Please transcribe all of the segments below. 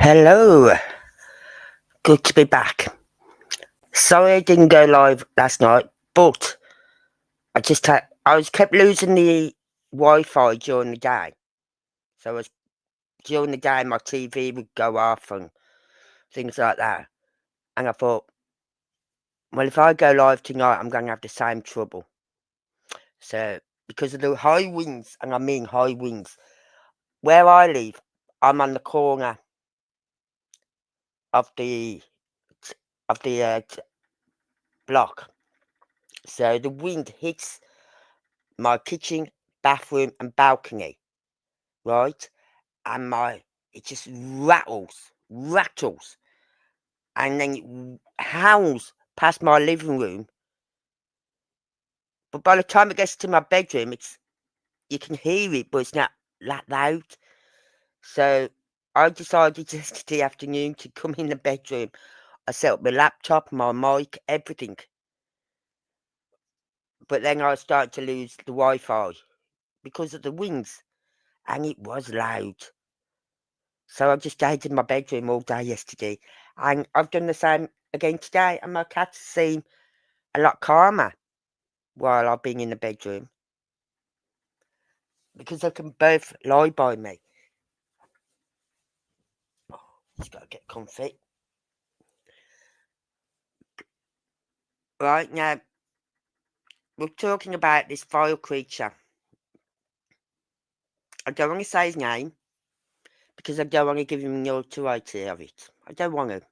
Hello, good to be back. Sorry I didn't go live last night, but I was kept losing the Wi-Fi during the day. So during the day my TV would go off and things like that. And I thought, well, if I go live tonight, I'm going to have the same trouble. So because of the high winds, and I mean high winds, where I live, I'm on the corner of the block. So the wind hits my kitchen, bathroom, and balcony, right? And it just rattles, and then it howls past my living room. But by the time it gets to my bedroom, you can hear it, but it's not that loud. So I decided yesterday afternoon to come in the bedroom. I set up my laptop, my mic, everything. But then I started to lose the Wi-Fi because of the winds, and it was loud. So I just stayed in my bedroom all day yesterday, and I've done the same again today, and my cats seem a lot calmer while I've been in the bedroom because they can both lie by me. Just gotta get comfy. Right now, we're talking about this vile creature. I don't want to say his name because I don't want to give him the notoriety of it. I don't want to.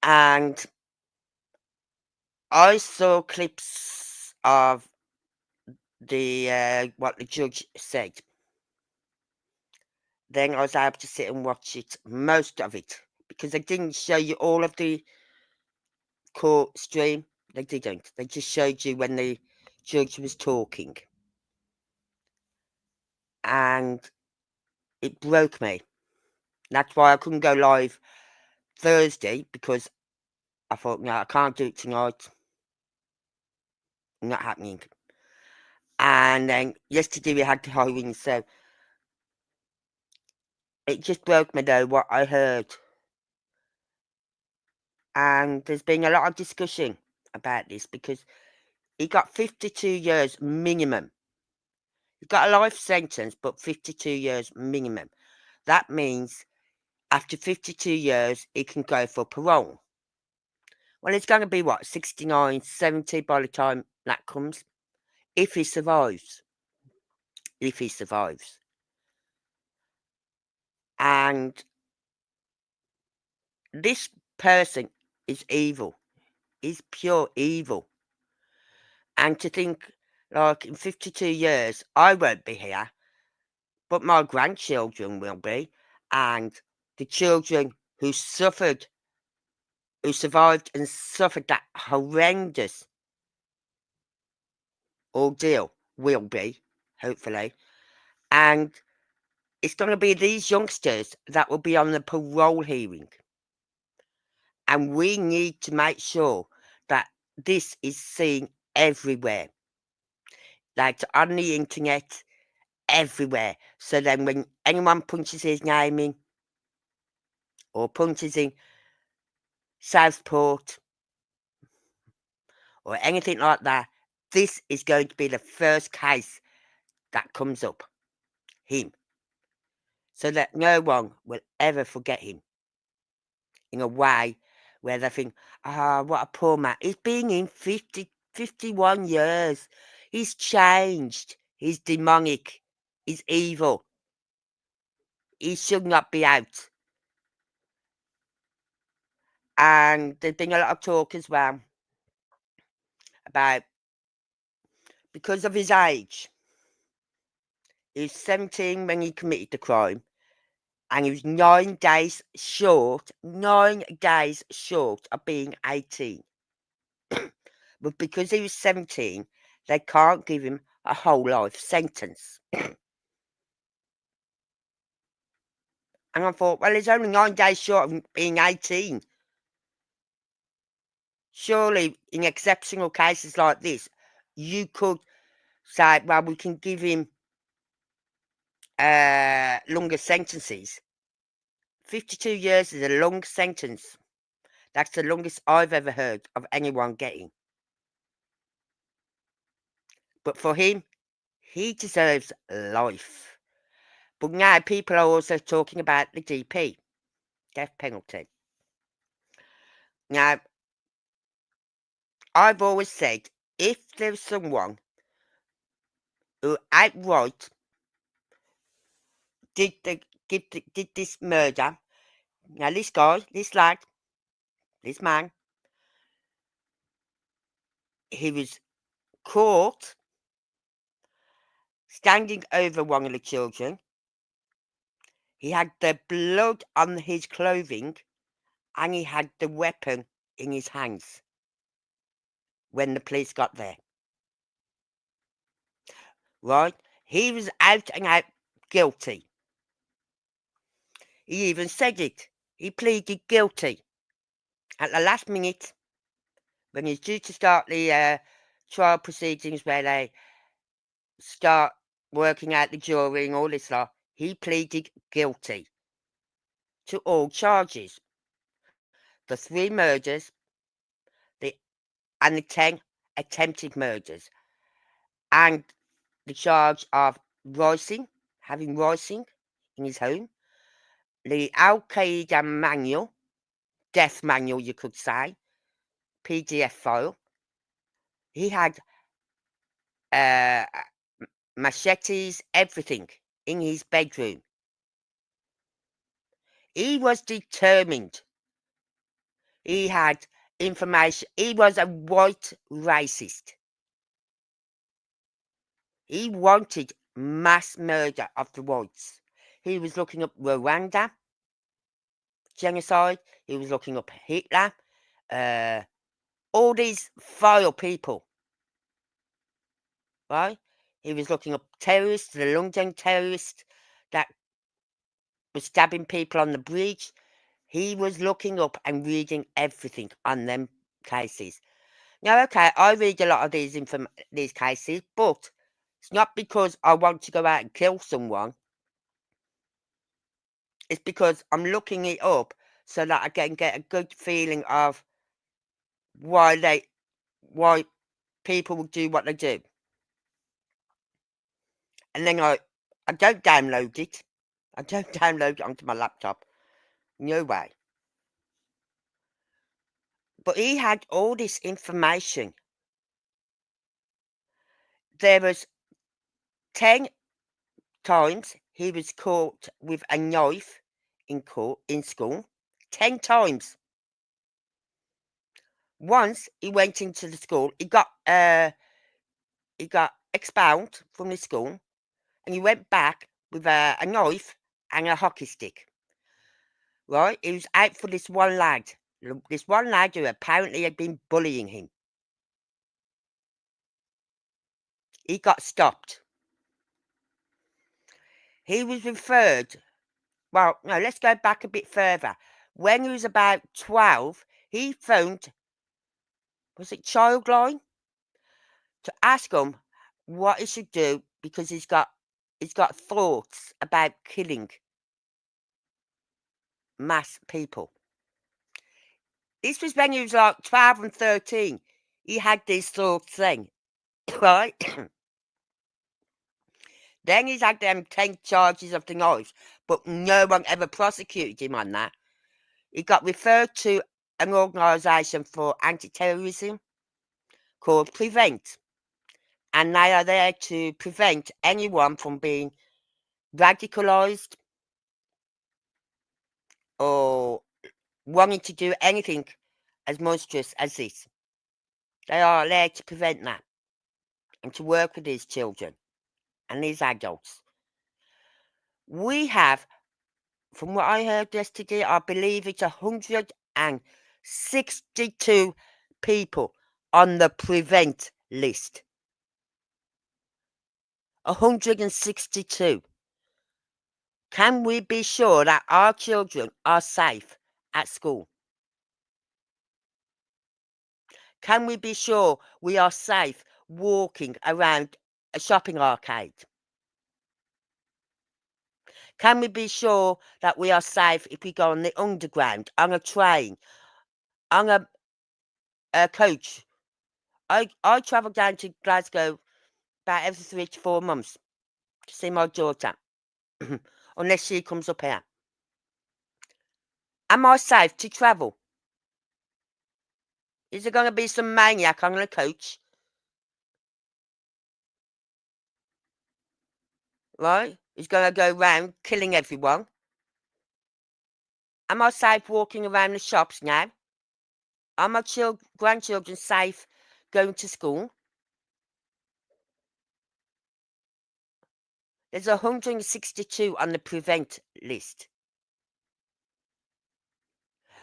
And I saw clips of what the judge said. Then I was able to sit and watch it, most of it, because they didn't show you all of the court stream. They didn't. They just showed you when the judge was talking. And it broke me. That's why I couldn't go live Thursday, because I thought, no, I can't do it tonight. Not happening. And then yesterday we had the high winds, so it just broke me though what I heard. And there's been a lot of discussion about this because he got 52 years minimum. He got a life sentence, but 52 years minimum. That means after 52 years, he can go for parole. Well, it's going to be, 69, 70 by the time that comes, if he survives. If he survives. And this person is evil. He's pure evil. And to think, like, in 52 years, I won't be here, but my grandchildren will be, and the children who survived and suffered that horrendous ordeal will be, hopefully. And it's going to be these youngsters that will be on the parole hearing. And we need to make sure that this is seen everywhere. Like on the internet, everywhere. So then when anyone punches his name in, or punches in Southport, or anything like that, this is going to be the first case that comes up. Him. So that no one will ever forget him. In a way where they think, what a poor man. He's been in 51 years. He's changed. He's demonic. He's evil. He should not be out. And there's been a lot of talk as well about, because of his age, he was 17 when he committed the crime, and he was 9 days short of being 18. But because he was 17, they can't give him a whole life sentence. And I thought, well, he's only 9 days short of being 18. Surely, in exceptional cases like this, you could say, well, we can give him longer sentences. 52 years is a long sentence. That's the longest I've ever heard of anyone getting. But for him, he deserves life. But now people are also talking about the DP, death penalty. Now, I've always said, if there's someone who outright did this murder, now this guy, this lad, this man, he was caught standing over one of the children. He had the blood on his clothing and he had the weapon in his hands when the police got there. Right? He was out and out guilty. He even said it. He pleaded guilty. At the last minute, when he's due to start the trial proceedings where they start working out the jury and all this stuff, he pleaded guilty to all charges. The 3 murders and the 10 attempted murders. And the charge of having ricin in his home, the Al-Qaeda manual, death manual you could say, PDF file. He had machetes, everything in his bedroom. He was determined. He had information. He was a white racist. He wanted mass murder of the whites. He was looking up Rwanda genocide. He was looking up Hitler. All these vile people. Right? He was looking up terrorists, the London terrorists that was stabbing people on the bridge. He was looking up and reading everything on them cases. Now, okay, I read a lot of these cases, but it's not because I want to go out and kill someone. It's because I'm looking it up so that I can get a good feeling of why people do what they do. And then I don't download it. I don't download it onto my laptop. No way. But he had all this information. There was 10 times he was caught with a knife in school. 10 times. Once he went into the school, he got expelled from the school, and he went back with a knife and a hockey stick. Right? He was out for this one lad. This one lad who apparently had been bullying him. He got stopped. He was referred. Well, no, let's go back a bit further. When he was about 12, he phoned, was it Childline, to ask him what he should do because he's got thoughts about killing mass people. This was when he was like 12 and 13. He had these thoughts then, right? Then he's had them 10 charges of the knives, but no one ever prosecuted him on that. He got referred to an organisation for anti-terrorism called Prevent. And they are there to prevent anyone from being radicalised or wanting to do anything as monstrous as this. They are there to prevent that and to work with these children and these adults. We have, from what I heard yesterday, I believe it's 162 people on the Prevent list. 162. Can we be sure that our children are safe at school? Can we be sure we are safe walking around a shopping arcade? Can we be sure that we are safe if we go on the underground, on a train, on a coach? I travel down to Glasgow about every 3 to 4 months to see my daughter, unless she comes up here. Am I safe to travel? Is there going to be some maniac on a coach? Right? Who's going to go round killing everyone? Am I safe walking around the shops now? Are my grandchildren safe going to school? There's 162 on the prevent list.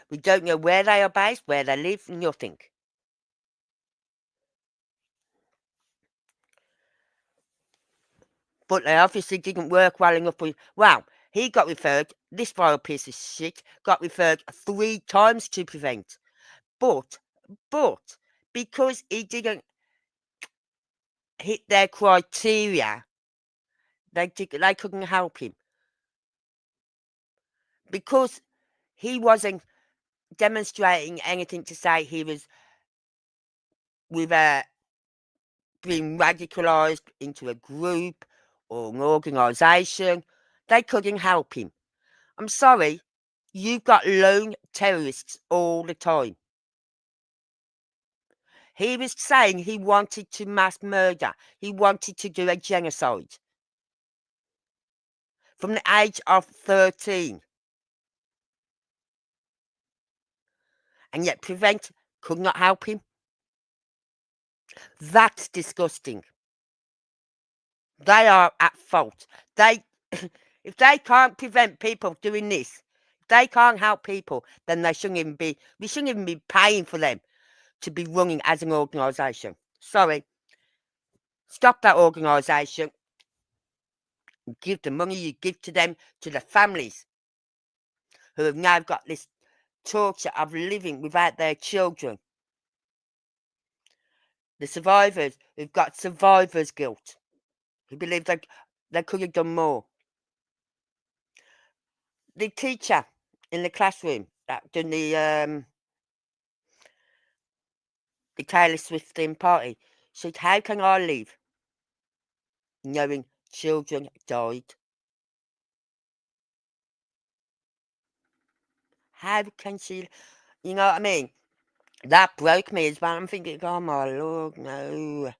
We don't know where they are based, where they live, nothing. But they obviously didn't work well enough with. Well, he got referred, this vile piece of shit, got referred 3 times to prevent. But, because he didn't hit their criteria, they couldn't help him. Because he wasn't demonstrating anything to say he was with being radicalised into a group or an organisation, they couldn't help him. I'm sorry, you've got lone terrorists all the time. He was saying he wanted to mass murder. He wanted to do a genocide. From the age of 13. And yet Prevent could not help him. That's disgusting. They are at fault. If they can't prevent people doing this, if they can't help people, then we shouldn't even be paying for them to be running as an organisation. Sorry. Stop that organisation. Give the money you give to them to the families who have now got this torture of living without their children. The survivors who've got survivor's guilt, who believe they could have done more. The teacher in the classroom that done the Taylor Swift theme party said, "How can I leave knowing children died? How can she?" You know what I mean? That broke me as well. I'm thinking, oh my Lord, no.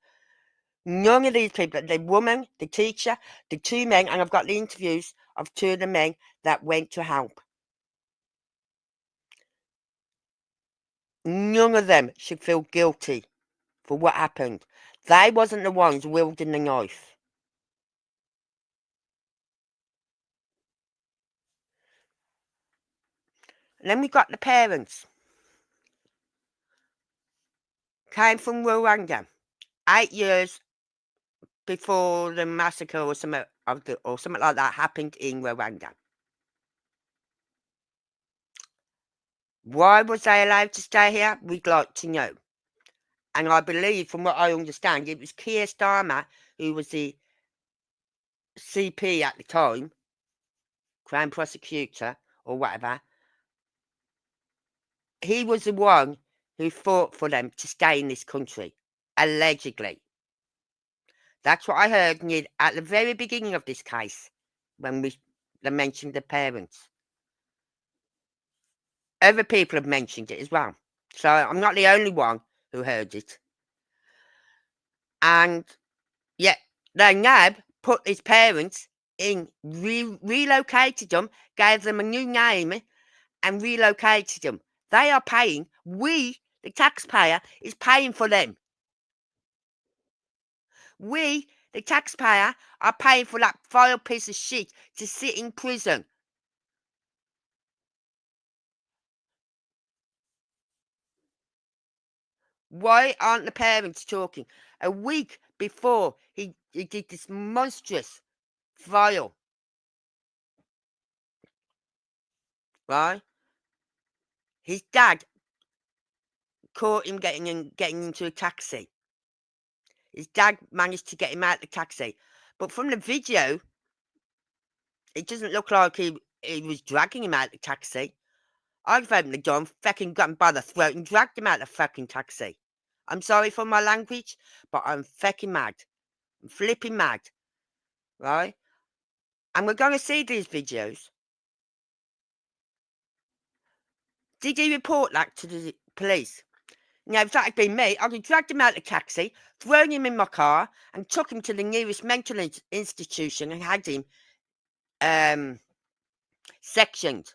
None of these people, the woman, the teacher, the 2 men, and I've got the interviews of 2 of the men that went to help. None of them should feel guilty for what happened. They wasn't the ones wielding the knife. And then we got the parents. Came from Rwanda 8 years before the massacre or something like that happened in Rwanda. Why was they allowed to stay here? We'd like to know. And I believe, from what I understand, it was Keir Starmer, who was the CP at the time, Crown Prosecutor or whatever. He was the one who fought for them to stay in this country, allegedly. That's what I heard at the very beginning of this case, when they mentioned the parents. Other people have mentioned it as well. So I'm not the only one who heard it. And yet they now put his parents in, relocated them, gave them a new name and relocated them. They are paying, we, the taxpayer, is paying for them. We, the taxpayer, are paying for that vile piece of shit to sit in prison. Why aren't the parents talking? A week before he did this monstrous, vile, right? His dad caught him getting into a taxi. His dad managed to get him out of the taxi. But from the video, It doesn't look like he was dragging him out of the taxi. I've opened the door and fucking got him by the throat and dragged him out of the fucking taxi. I'm sorry for my language, but I'm fucking mad. I'm flipping mad, right? And we're going to see these videos. Did he report that to the police? Now, if that had been me, I'd have dragged him out of the taxi, thrown him in my car, and took him to the nearest mental institution and had him sectioned.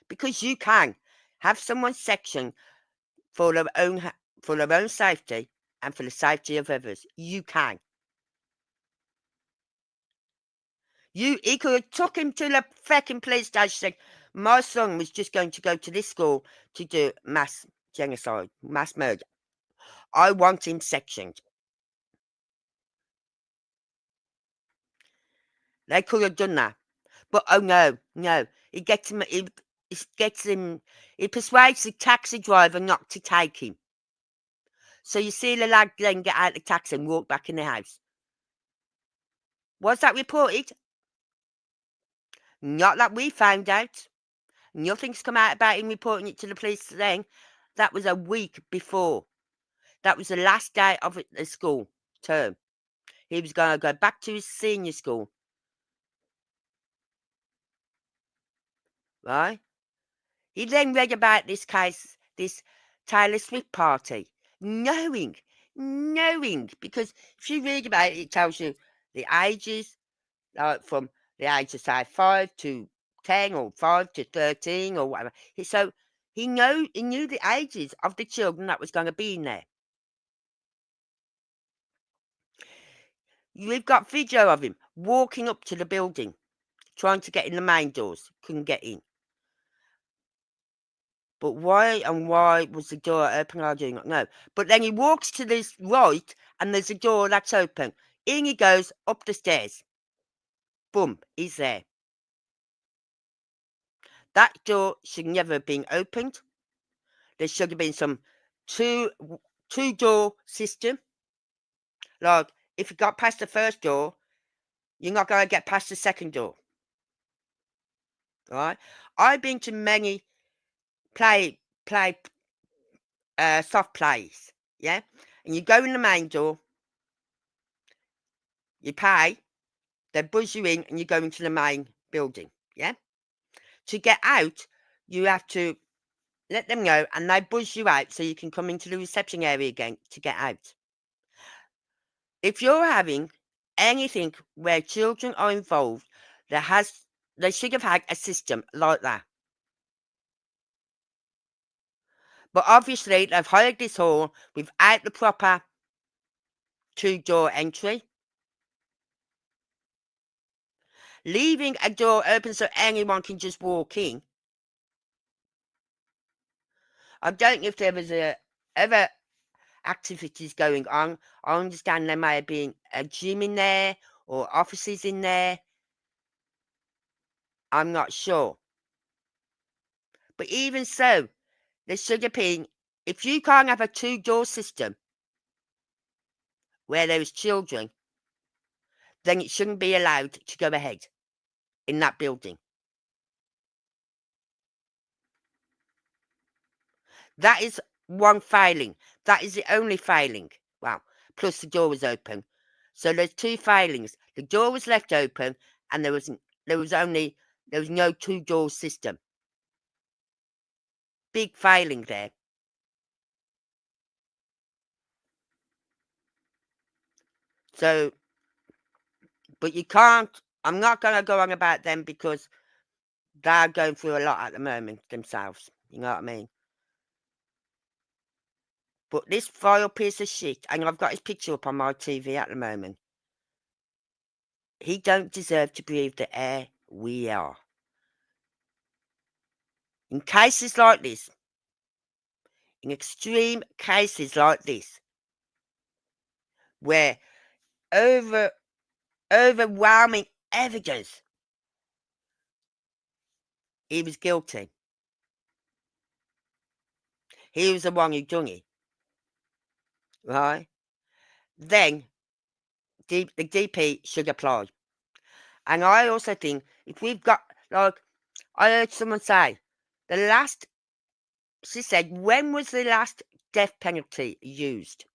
Because you can have someone sectioned for their own safety and for the safety of others. You can. He could have took him to the fucking police station. Said, my son was just going to go to this school to do mass genocide, mass murder. I want him sectioned. They could have done that. But oh no. He persuades the taxi driver not to take him. So you see the lad then get out of the taxi and walk back in the house. Was that reported? Not that we found out. Nothing's come out about him reporting it to the police then. That was a week before. That was the last day of the school term. He was going to go back to his senior school. Right? He then read about this case, this Taylor Swift party, knowing, because if you read about it, it tells you the ages, like from the age of, say, 5 to 10 or 5 to 13 or whatever. So he knew the ages of the children that was going to be in there. We've got video of him walking up to the building, trying to get in the main doors. Couldn't get in. But why was the door open? I do not know. But then he walks to this right, and there's a door that's open. In he goes up the stairs. Boom, he's there. That door should never have been opened. There should have been some two-door system. Like, if you got past the first door, you're not going to get past the second door. All right? I've been to many soft plays, yeah? And you go in the main door, you pay, they buzz you in, and you go into the main building, yeah? To get out, you have to let them know, and they buzz you out so you can come into the reception area again to get out. If you're having anything where children are involved, they should have had a system like that. But obviously, they've hired this hall without the proper two-door entry, leaving a door open so anyone can just walk in. I don't know if there was ever activities going on. I understand there may have been a gym in there or offices in there. I'm not sure. But even so, there should have been, if you can't have a two-door system where there's children, then it shouldn't be allowed to go ahead in that building. That is one failing. That is the only failing. Well, plus the door was open. So there's two failings. The door was left open, and there was no two-door system. Big failing there. So, but you can't, I'm not going to go on about them because they're going through a lot at the moment themselves. You know what I mean? But this vile piece of shit, and I've got his picture up on my TV at the moment, he don't deserve to breathe the air we are. In cases like this, in extreme cases like this, where overwhelming evidence he was guilty, he was the one who done it, right? Then the DP should apply. And I also think if we've got, like, I heard someone say, she said, when was the last death penalty used?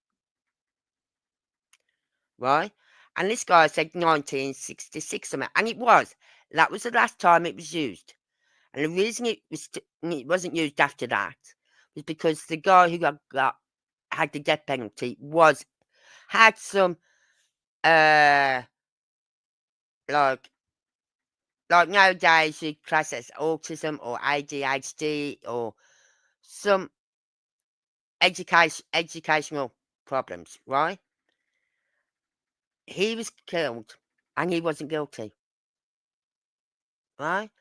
Right? And this guy said 1966 something, and it was. That was the last time it was used. And the reason it wasn't used after that was because the guy who had the death penalty had some like nowadays you class as autism or ADHD or some educational problems, right? He was killed and he wasn't guilty, right?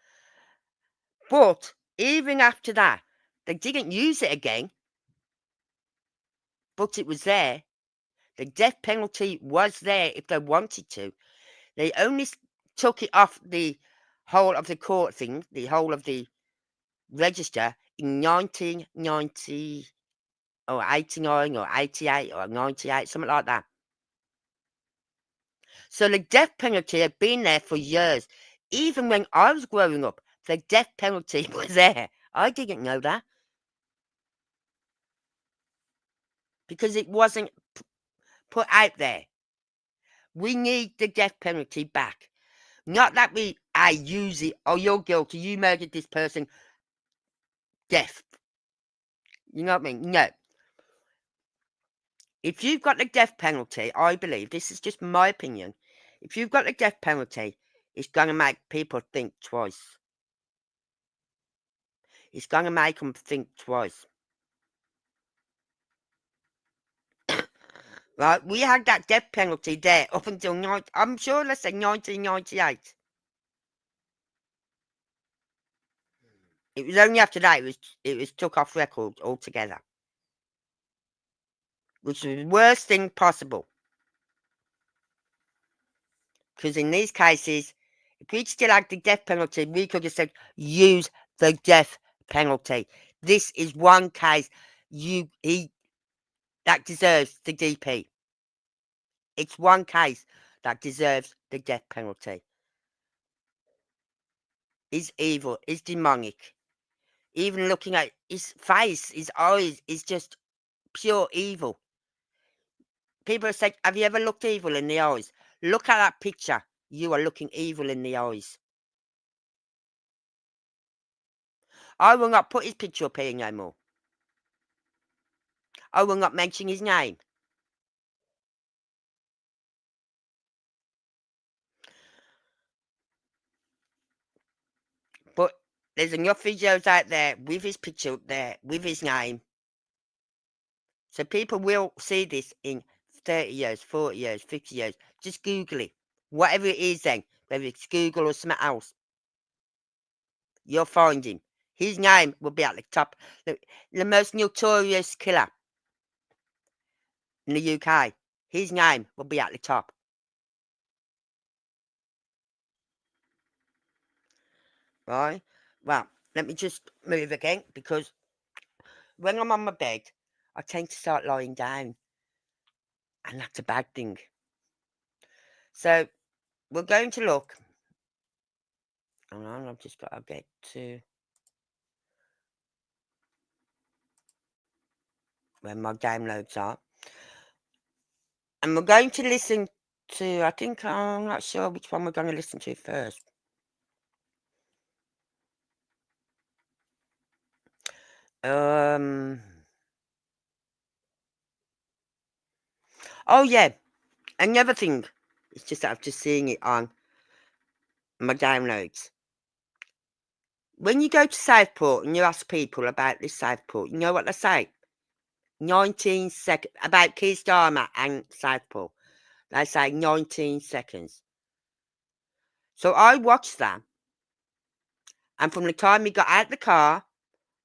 But even after that, they didn't use it again, but it was there. The death penalty was there if they wanted to. They only took it off the whole of the court thing, the whole of the register in 1990 or 89 or 88 or 98, something like that. So the death penalty had been there for years. Even when I was growing up, the death penalty was there. I didn't know that because it wasn't put out there. We need the death penalty back. Not that I use it. Oh, you're guilty. You murdered this person. Death. You know what I mean? No. If you've got the death penalty, I believe, this is just my opinion, if you've got the death penalty, it's going to make people think twice. It's going to make them think twice. Right? We had that death penalty there up until, I'm sure, let's say 1998. It was only after that it was took off record altogether. Which was the worst thing possible. Because in these cases, if we'd still had the death penalty, we could have said, use the death penalty. This is one case that deserves the DP. It's one case that deserves the death penalty. He's evil. He's demonic. Even looking at his face, his eyes, is just pure evil. People say, have you ever looked evil in the eyes? Look at that picture. You are looking evil in the eyes. I will not put his picture up here no more. I will not mention his name. But there's enough videos out there with his picture up there, with his name. So people will see this in 30 years, 40 years, 50 years. Just Google it. Whatever it is then, whether it's Google or something else, you'll find him. His name will be at the top. The most notorious killer in the UK, his name will be at the top. Right? Well, let me just move again, because when I'm on my bed, I tend to start lying down. And that's a bad thing. So we're going to look. Hang on, I've just got to get to where my downloads are. And we're going to listen to, I think, I'm not sure which one we're going to listen to first. Oh yeah, another thing. It's just that I've just seen it on my downloads. When you go to Southport and you ask people about this Southport, you know what they say? 19 seconds, about Keir Starmer and Southport. They say 19 seconds. So I watched that. And from the time he got out of the car,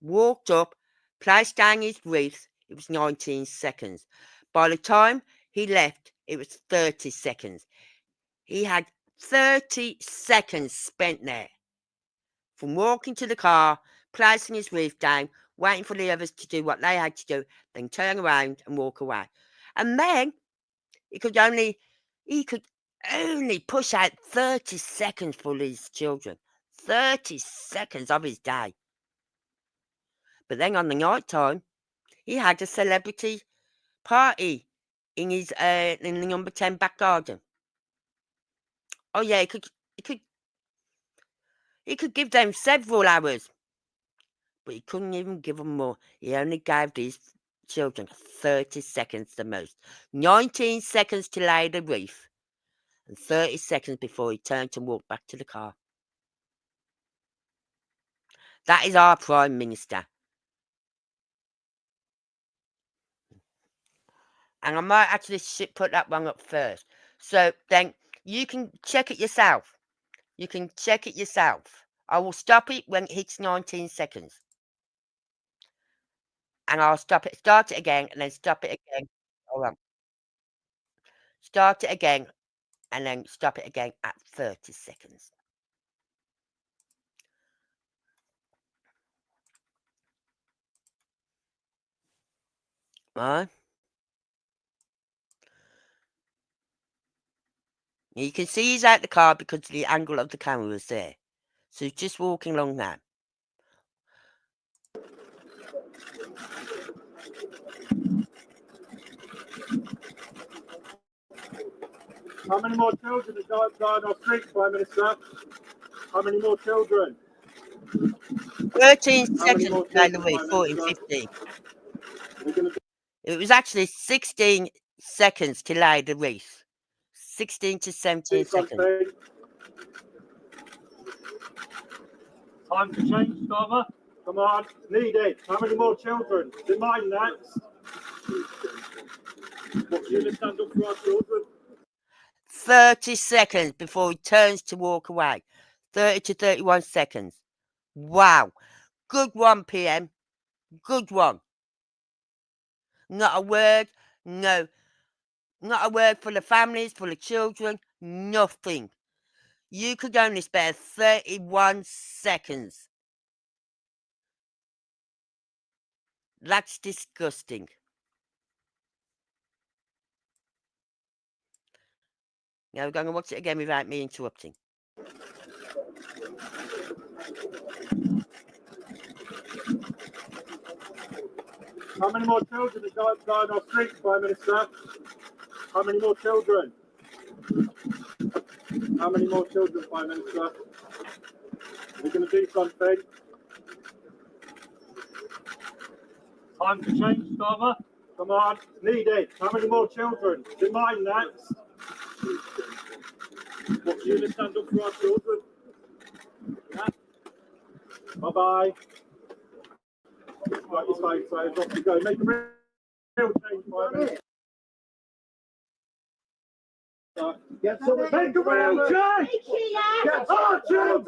walked up, placed down his wreath, it was 19 seconds. By the time he left, it was 30 seconds. He had 30 seconds spent there. From walking to the car, placing his wreath down, waiting for the others to do what they had to do, then turn around and walk away. And then he could only push out 30 seconds for these children. 30 seconds of his day. But then on the night time, he had a celebrity party in his in the number 10 back garden. Oh yeah, he could give them several hours, but he couldn't even give them more. He only gave these children 30 seconds the most. 19 seconds to lay the wreath, and 30 seconds before he turned to walk back to the car. That is our Prime Minister. And I might actually put that one up first. So then you can check it yourself. You can check it yourself. I will stop it when it hits 19 seconds. And I'll stop it, start it again, and then stop it again. Hold on. Start it again, and then stop it again at 30 seconds. Right? You can see he's out the car because the angle of the camera was there. So he's just walking along now. How many more children have died off streets, Prime Minister? How many more children? 13 seconds, by the way, 14, 15. It was actually 16 seconds to lay the wreath. 16 to 17 seconds. Time to change, Starmer. Come on, needed. How many more children? Is mine next? What's you to stand up for our children? 30 seconds before he turns to walk away. 30 to 31 seconds. Wow. Good one, PM. Good one. Not a word. No. Not a word for the families, for the children. Nothing. You could only spare 31 seconds. That's disgusting. Now we're going to watch it again without me interrupting. How many more children have died off streets, Prime Minister? How many more children? How many more children, Prime Minister? We're going to do something. Time to change, Starmer. Come on, needed. How many more children? Is mine next? What's you to stand up for our children? Yeah. Bye-bye. Right, it's fine, so off you go. Make a real change, Prime Minister. Get some make a real change! Get our children!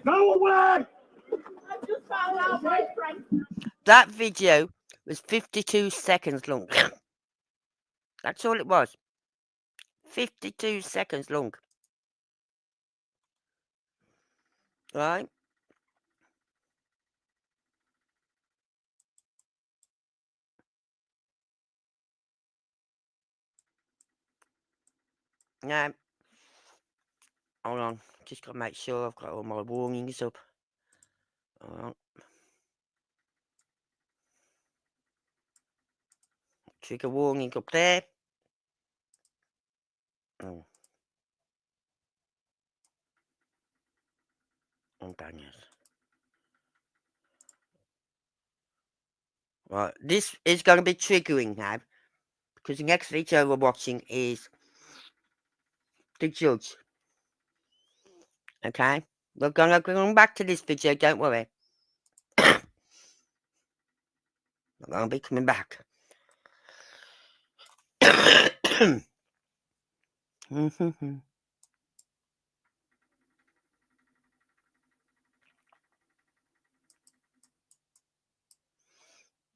Go away! That video was 52 seconds long. That's all it was. 52 seconds long. Right? Now, hold on. Just got to make sure I've got all my warnings up. Hold on. Trigger warning up there. Oh. Oh, dang it. Right, this is going to be triggering now. Because the next video we're watching is the judge. Okay? We're going to go back to this video, don't worry. We're going to be coming back. Mm-hmm.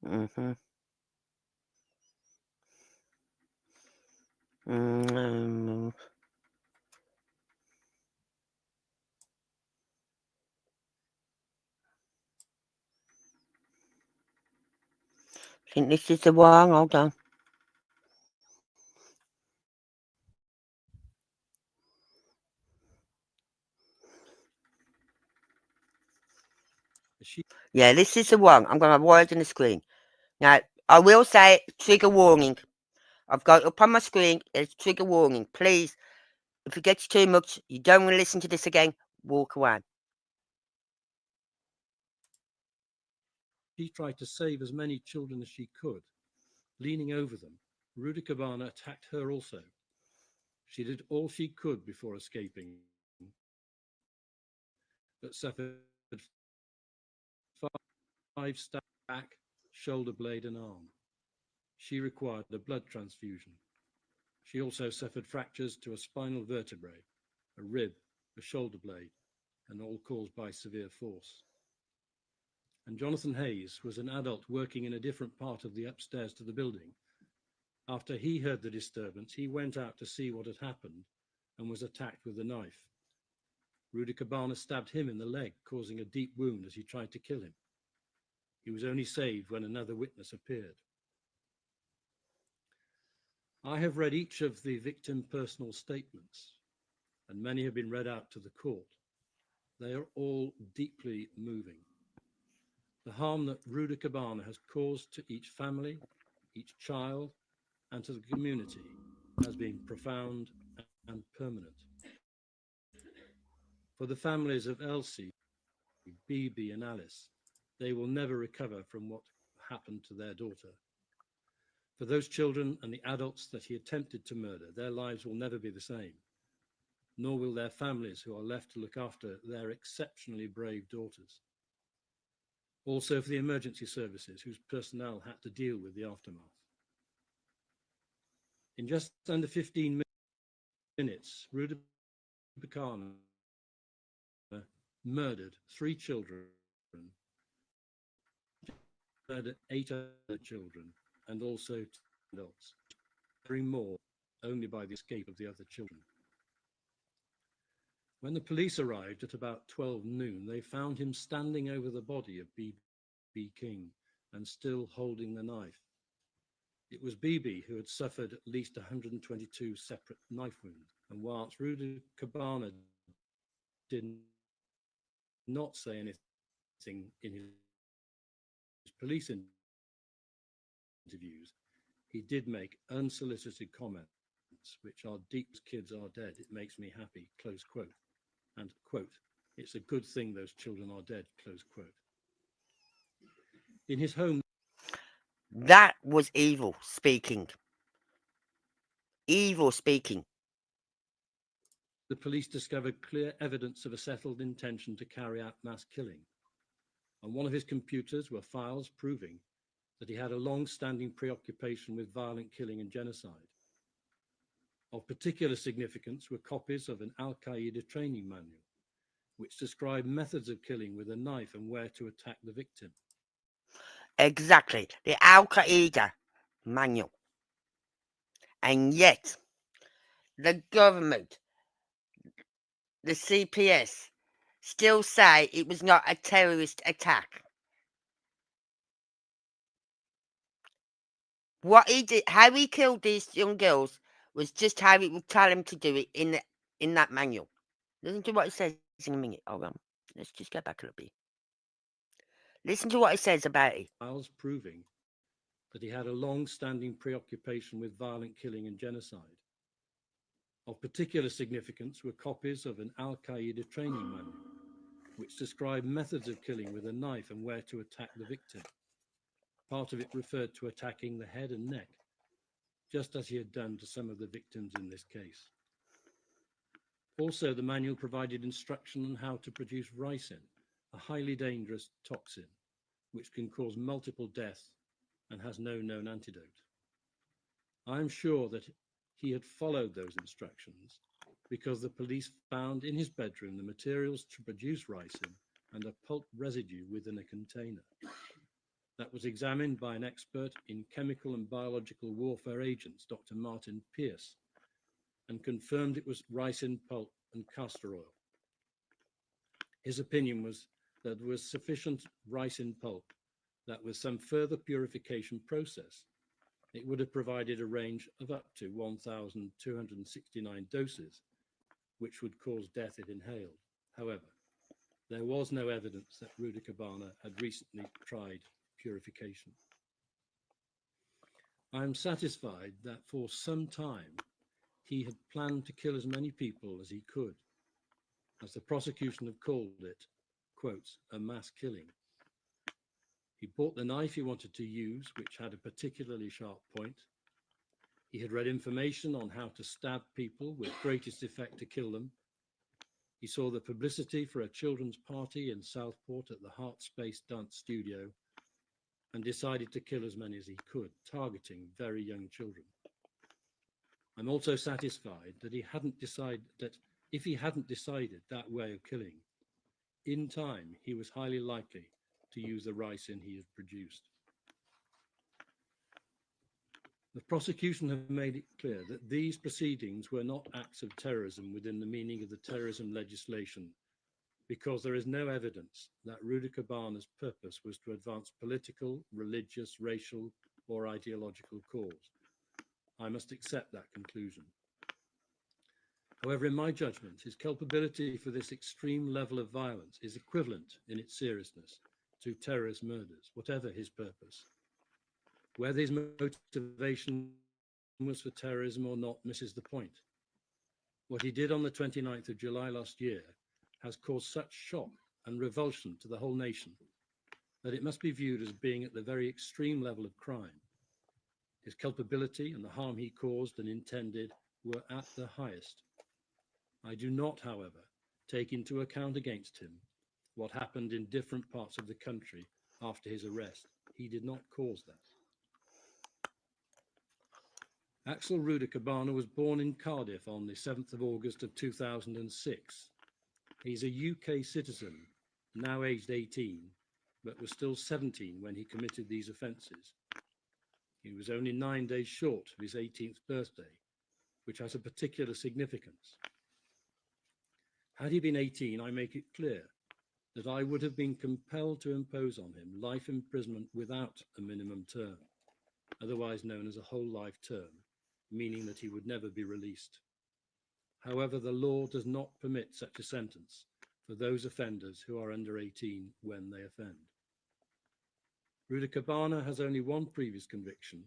Mm-hmm. Mm-hmm. I think this is the one. Hold on. Yeah, this is the one. I'm going to wide on the screen. Now, I will say trigger warning. I've got it up on my screen. It's trigger warning. Please, if it gets too much, you don't want to listen to this again, walk away. She tried to save as many children as she could. Leaning over them, Rudakabana attacked her also. She did all she could before escaping, but suffered 5 stabs back, shoulder blade, and arm. She required a blood transfusion. She also suffered fractures to a spinal vertebrae, a rib, a shoulder blade, and all caused by severe force. And Jonathan Hayes was an adult working in a different part of the upstairs to the building. After he heard the disturbance, he went out to see what had happened and was attacked with a knife. Rudakabana stabbed him in the leg, causing a deep wound as he tried to kill him. He was only saved when another witness appeared. I have read each of the victim personal statements, and many have been read out to the court. They are all deeply moving. The harm that Rudakabana has caused to each family, each child, and to the community has been profound and permanent. For the families of Elsie, Bibi, and Alice, they will never recover from what happened to their daughter. For those children and the adults that he attempted to murder, their lives will never be the same, nor will their families who are left to look after their exceptionally brave daughters. Also for the emergency services whose personnel had to deal with the aftermath. In just under 15 minutes, Rudakabana murdered 3 children, murdered 8 other children, and also 2 adults, murdering more only by the escape of the other children. When the police arrived at about 12 noon, they found him standing over the body of B.B. King and still holding the knife. It was Bibi who had suffered at least 122 separate knife wounds, and whilst Rudakabana did not say anything in his police interviews, he did make unsolicited comments, which are deep as kids are dead, it makes me happy, close quote. And quote, it's a good thing those children are dead, close quote. In his home. That was evil speaking. Evil speaking. The police discovered clear evidence of a settled intention to carry out mass killing. On one of his computers were files proving that he had a long-standing preoccupation with violent killing and genocide. Of particular significance were copies of an Al-Qaeda training manual, which described methods of killing with a knife and where to attack the victim. Exactly, the Al-Qaeda manual. And yet, the government, the CPS, still say it was not a terrorist attack. What he did, how he killed these young girls, was just how it would tell him to do it in that manual. Listen to what it says in a minute. Hold on. Let's just go back a little bit. Listen to what it says about it. Files proving that he had a long-standing preoccupation with violent killing and genocide. Of particular significance were copies of an Al-Qaeda training manual, which described methods of killing with a knife and where to attack the victim. Part of it referred to attacking the head and neck, just as he had done to some of the victims in this case. Also, the manual provided instruction on how to produce ricin, a highly dangerous toxin, which can cause multiple deaths and has no known antidote. I am sure that he had followed those instructions because the police found in his bedroom the materials to produce ricin and a pulp residue within a container. That was examined by an expert in chemical and biological warfare agents, Dr. Martin Pierce, and confirmed it was ricin pulp and castor oil. His opinion was that there was sufficient ricin pulp that with some further purification process, it would have provided a range of up to 1,269 doses, which would cause death if inhaled. However, there was no evidence that Ruda Cabana had recently tried purification. I am satisfied that for some time he had planned to kill as many people as he could, as the prosecution have called it, quotes, a mass killing. He bought the knife he wanted to use, which had a particularly sharp point. He had read information on how to stab people with greatest effect to kill them. He saw the publicity for a children's party in Southport at the Heart Space Dance Studio and decided to kill as many as he could, targeting very young children. I'm also satisfied that if he hadn't decided that way of killing, in time he was highly likely to use the ricin he had produced. The prosecution have made it clear that these proceedings were not acts of terrorism within the meaning of the terrorism legislation, because there is no evidence that Ruda Cabana's purpose was to advance political, religious, racial, or ideological cause. I must accept that conclusion. However, in my judgment, his culpability for this extreme level of violence is equivalent in its seriousness to terrorist murders, whatever his purpose. Whether his motivation was for terrorism or not misses the point. What he did on the 29th of July last year has caused such shock and revulsion to the whole nation that it must be viewed as being at the very extreme level of crime. His culpability and the harm he caused and intended were at the highest. I do not, however, take into account against him what happened in different parts of the country after his arrest. He did not cause that. Axel Ruda Cabana was born in Cardiff on the 7th of August of 2006. He's a UK citizen, now aged 18, but was still 17 when he committed these offences. He was only 9 days short of his 18th birthday, which has a particular significance. Had he been 18, I make it clear that I would have been compelled to impose on him life imprisonment without a minimum term, otherwise known as a whole life term, meaning that he would never be released. However, the law does not permit such a sentence for those offenders who are under 18 when they offend. Ruda Cabana has only one previous conviction,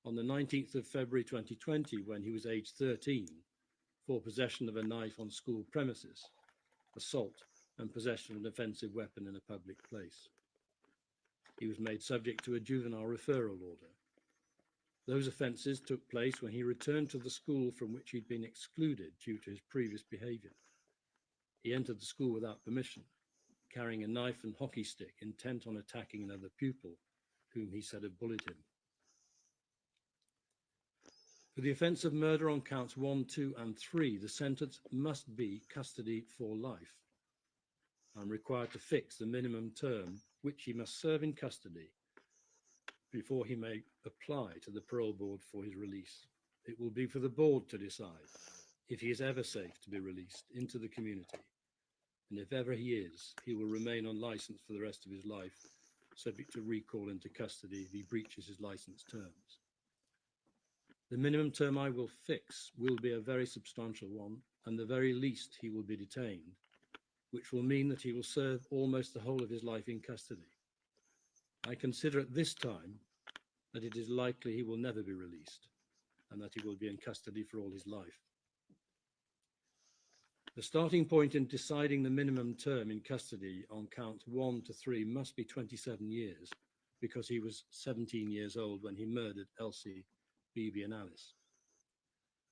on the 19th of February 2020, when he was aged 13, for possession of a knife on school premises, assault, and possession of an offensive weapon in a public place. He was made subject to a juvenile referral order. Those offences took place when he returned to the school from which he'd been excluded due to his previous behaviour. He entered the school without permission, carrying a knife and hockey stick, intent on attacking another pupil, whom he said had bullied him. For the offence of murder on counts 1, 2, and 3, the sentence must be custody for life. I'm required to fix the minimum term which he must serve in custody before he may apply to the parole board for his release. It will be for the board to decide if he is ever safe to be released into the community, and if ever he is, he will remain on licence for the rest of his life, subject to recall into custody if he breaches his licence terms. The minimum term I will fix will be a very substantial one, and the very least he will be detained, which will mean that he will serve almost the whole of his life in custody. I consider at this time that it is likely he will never be released and that he will be in custody for all his life. The starting point in deciding the minimum term in custody on counts 1 to 3 must be 27 years, because he was 17 years old when he murdered Elsie, Bibi and Alice.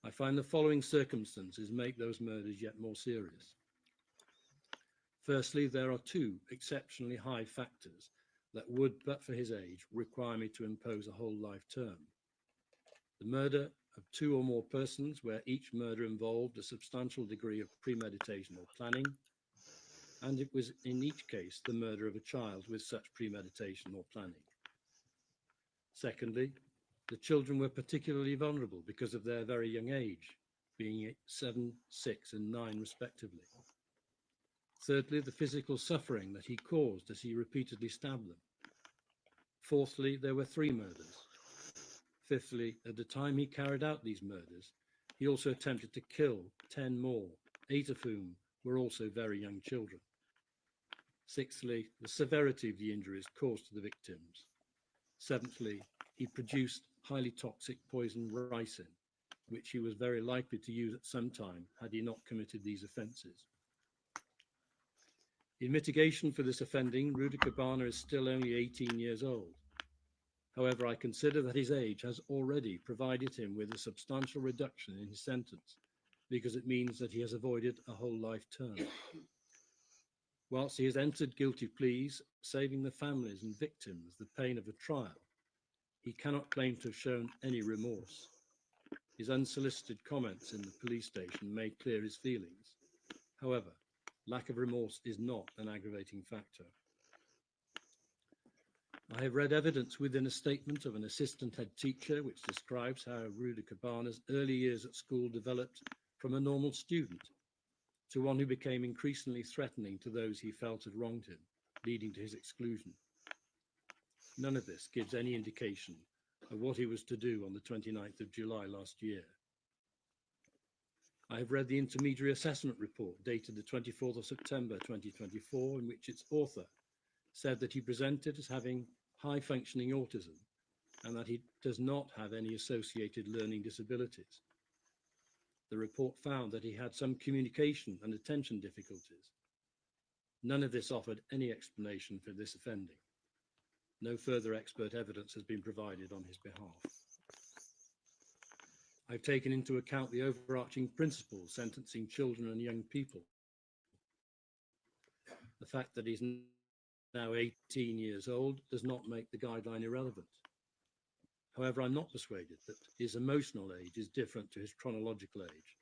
I find the following circumstances make those murders yet more serious. Firstly, there are two exceptionally high factors that would, but for his age, require me to impose a whole life term. The murder of 2 or more persons, where each murder involved a substantial degree of premeditation or planning, and it was in each case the murder of a child with such premeditation or planning. Secondly, the children were particularly vulnerable because of their very young age, being 7, 6, and 9 respectively. Thirdly, the physical suffering that he caused as he repeatedly stabbed them. Fourthly, there were 3 murders. Fifthly, at the time he carried out these murders, he also attempted to kill 10 more, 8 of whom were also very young children. Sixthly, the severity of the injuries caused to the victims. Seventhly, he produced highly toxic poison ricin, which he was very likely to use at some time had he not committed these offences. In mitigation for this offending, Rudy Cabana is still only 18 years old. However, I consider that his age has already provided him with a substantial reduction in his sentence, because it means that he has avoided a whole life term. Whilst he has entered guilty pleas, saving the families and victims the pain of a trial, he cannot claim to have shown any remorse. His unsolicited comments in the police station made clear his feelings. However, lack of remorse is not an aggravating factor. I have read evidence within a statement of an assistant head teacher which describes how Rudy Cabana's early years at school developed from a normal student to one who became increasingly threatening to those he felt had wronged him, leading to his exclusion. None of this gives any indication of what he was to do on the 29th of July last year. I have read the intermediary assessment report dated the 24th of September 2024, in which its author said that he presented as having high functioning autism and that he does not have any associated learning disabilities. The report found that he had some communication and attention difficulties. None of this offered any explanation for this offending. No further expert evidence has been provided on his behalf. I've taken into account the overarching principles sentencing children and young people. The fact that he's now 18 years old does not make the guideline irrelevant. However, I'm not persuaded that his emotional age is different to his chronological age.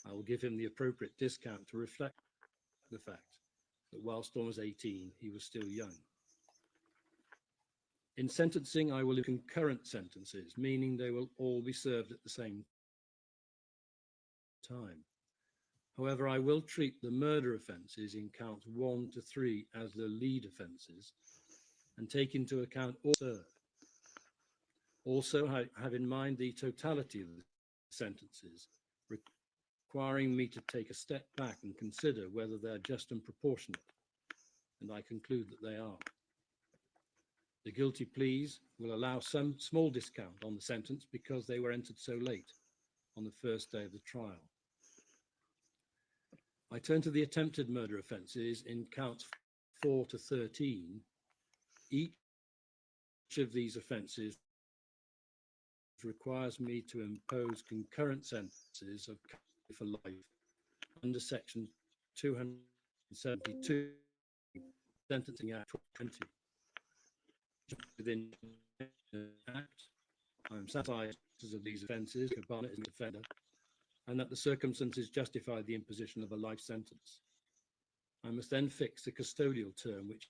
I will give him the appropriate discount to reflect the fact that whilst almost 18, he was still young. In sentencing, I will do concurrent sentences, meaning they will all be served at the same time. However, I will treat the murder offences in counts 1 to 3 as the lead offences and take into account all served. Also, have in mind the totality of the sentences, requiring me to take a step back and consider whether they're just and proportionate, and I conclude that they are. The guilty pleas will allow some small discount on the sentence because they were entered so late on the first day of the trial. I turn to the attempted murder offences in counts 4 to 13. Each of these offences requires me to impose concurrent sentences of for life under section 272 Sentencing Act 20. Within the Act, I am satisfied of these offences, Cabana is an offender, and that the circumstances justify the imposition of a life sentence. I must then fix the custodial term which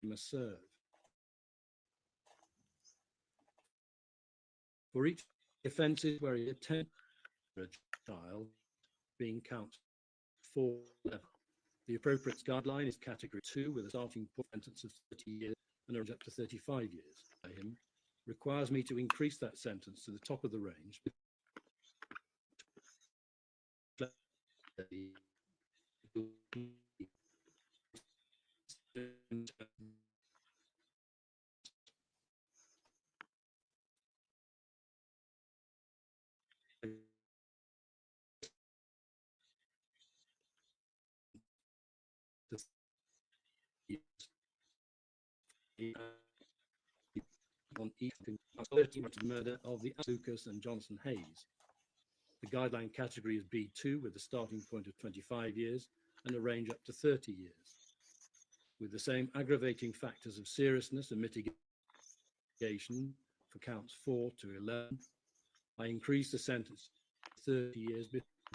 he must serve. For each offences where he attempted a child, being count 4 level, the appropriate guideline is category 2 with a starting point sentence of 30 years and a range up to 35 years. By him requires me to increase that sentence to the top of the range. On each murder of the Lucas and Johnson Hayes. The guideline category is B2 with a starting point of 25 years and a range up to 30 years. With the same aggravating factors of seriousness and mitigation for counts 4 to 11, I increase the sentence to 30 years,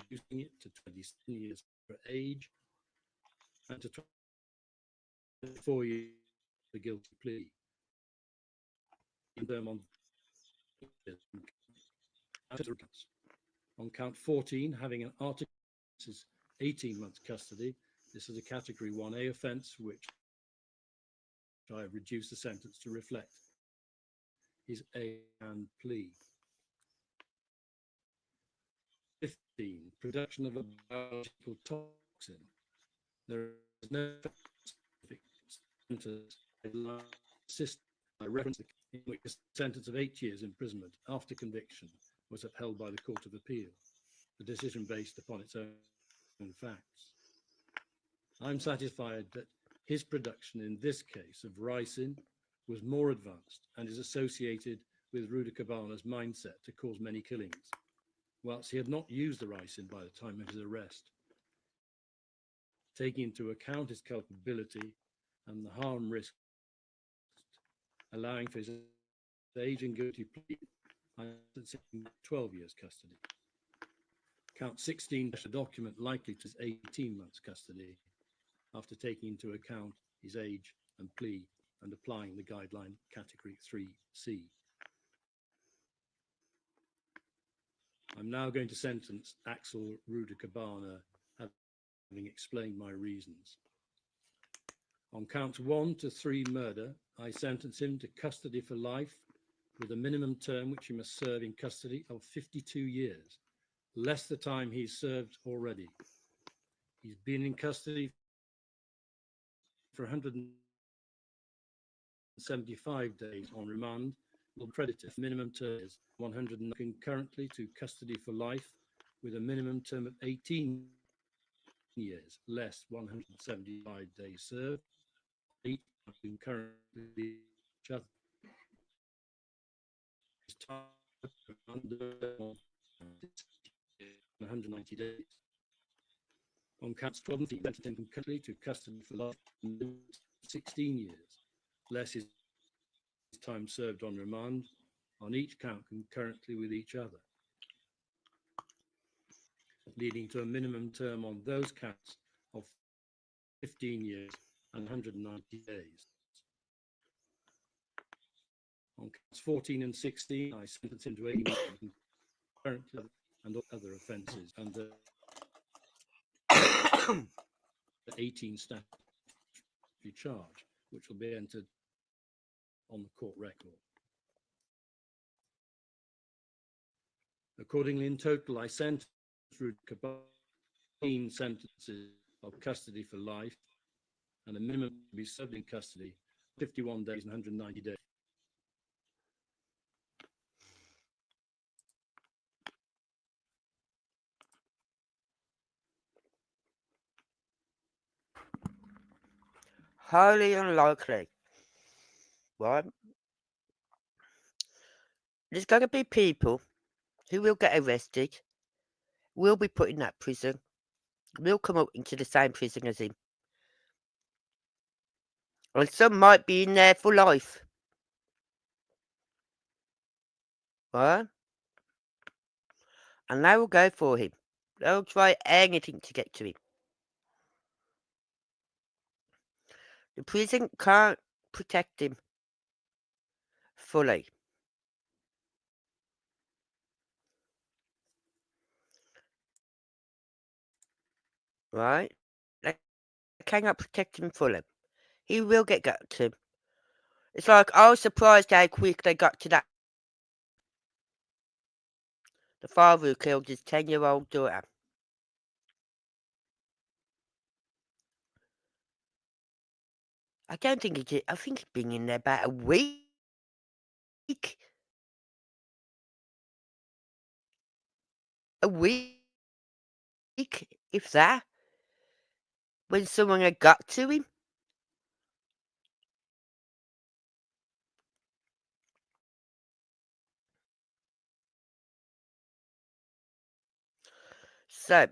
reducing it to 27 years for age and to 24 years for guilty plea. On count 14, having an article, this is 18 months custody. This is a category 1A offence, which I have reduced the sentence to reflect his A and plea. 15, production of a biological toxin. There is no I reference in which a sentence of 8 years imprisonment after conviction was upheld by the Court of Appeal, the decision based upon its own facts. I'm satisfied that his production in this case of ricin was more advanced and is associated with Rudakabana's mindset to cause many killings, whilst he had not used the ricin by the time of his arrest. Taking into account his culpability and the harm risked, allowing for his age and guilty plea, I sentenced him to 12 years custody. Count 16, a document likely to 18 months custody after taking into account his age and plea and applying the guideline category 3C. I'm now going to sentence Axel Rudakabana, having explained my reasons. On counts 1 to 3 murder, I sentence him to custody for life with a minimum term which he must serve in custody of 52 years, less the time he's served already. He's been in custody for 175 days on remand, will credit if minimum term is 100 concurrently to custody for life with a minimum term of 18 years, less 175 days served, 8 concurrently each other. 190 days. On counts 12 and 13, sentenced him concurrently to custody for life 16 years, less his time served on remand, on each count concurrently with each other, leading to a minimum term on those counts of 15 years and 190 days. On counts 14 and 16, I sentenced him to 18 months concurrently and other offences under 18 statutory charge, which will be entered on the court record. Accordingly, in total, I sentenced through 14 sentences of custody for life and a minimum to be served in custody 51 days and 190 days. Highly unlikely. Right? There's going to be people who will get arrested, will be put in that prison, will come up into the same prison as him. And some might be in there for life. Right? And they will go for him. They'll try anything to get to him. The prison can't protect him fully. Right? They cannot protect him fully. He will get got to. It's like, I was surprised how quick they got to that. The father who killed his 10-year-old daughter. I don't think he did. I think he's been in there about a week. A week, if that. When someone had got to him. So,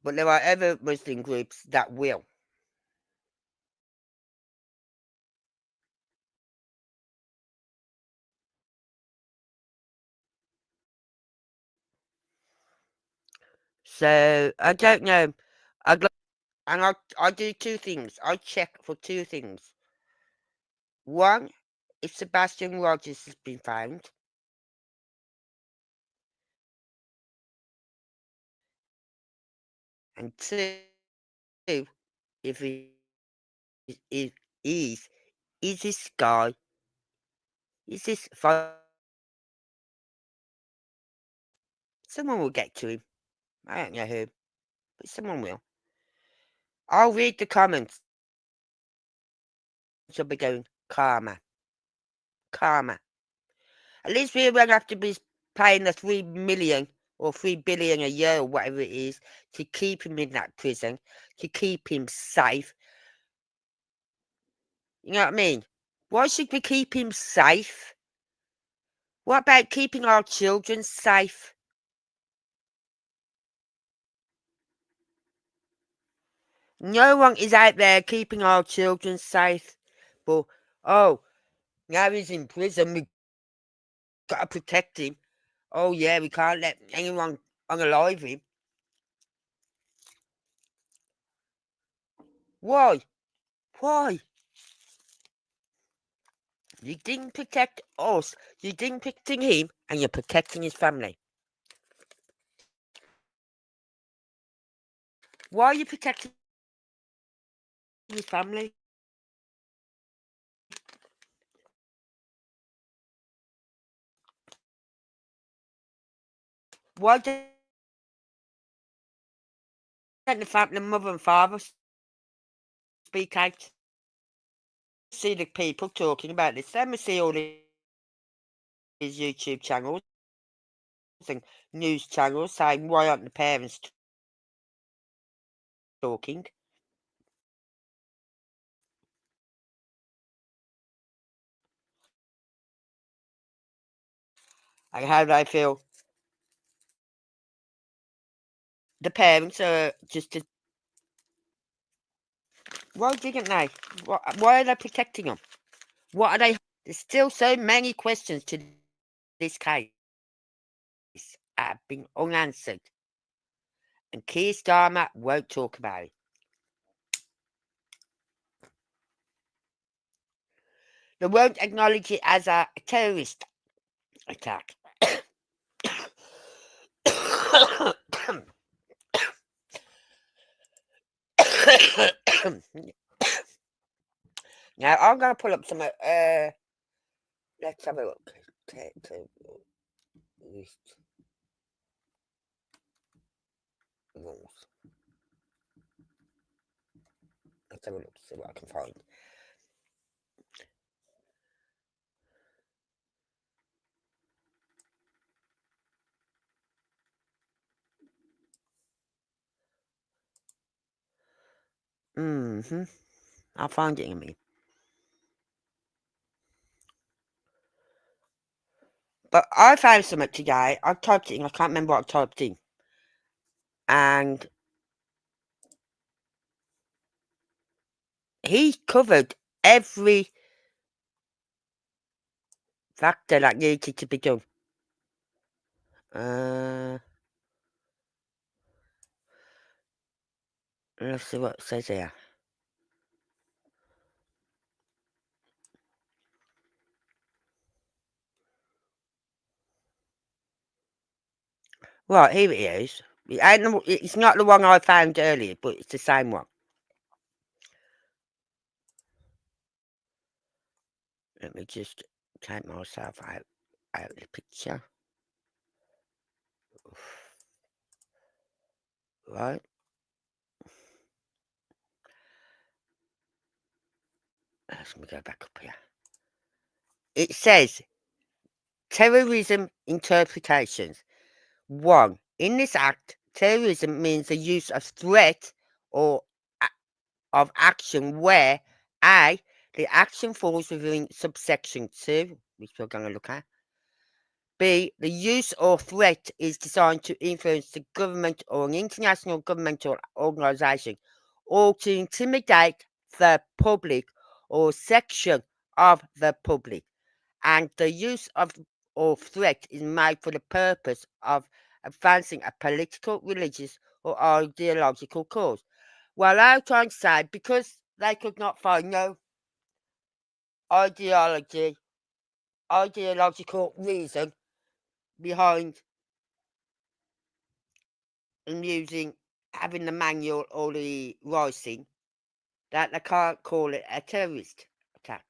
but there are other Muslim groups that will. So, I don't know. I do two things. I check for two things. One, if Sebastian Rogers has been found. And two, if he is this guy, is this Someone will get to him. I don't know who, but someone will. I'll read the comments. I'll be going, karma. Karma. At least we won't have to be paying the 3 million or 3 billion a year or whatever it is to keep him in that prison, to keep him safe. You know what I mean? Why should we keep him safe? What about keeping our children safe? No one is out there keeping our children safe. But, oh, now he's in prison, we've got to protect him. Oh, yeah, we can't let anyone unalive him. Why? Why? You didn't protect us. You didn't protect him, and you're protecting his family. Why are you protecting his family? Why don't the mother and father speak out? See the people talking about this. Let me see all these YouTube channels and news channels saying, why aren't the parents talking? And how they feel. The parents are just... Why didn't they? Why are they protecting them? What are they... There's still so many questions to this case have been unanswered. And Keir Starmer won't talk about it. They won't acknowledge it as a terrorist attack. Now, I'm going to pull up some... let's have a look. List rules. Let's have a look to see what I can find. I'll find it in a minute. But I found something today. I typed it in. I can't remember what I typed in. And he covered every factor that needed to be done. Let's see what it says here. Right, here it is. It's not the one I found earlier, but it's the same one. Let me just take myself out of the picture. Right. Let me go back up here. It says, terrorism interpretations. 1. In this act, terrorism means the use of threat or of action where A, the action falls within subsection 2, which we're going to look at. B, the use or threat is designed to influence the government or an international governmental organisation or to intimidate the public or section of the public. And the use of or threat is made for the purpose of advancing a political, religious or ideological cause. Well, I'm trying to say, because they could not find no ideological reason behind them having the manual or the writing, that they can't call it a terrorist attack.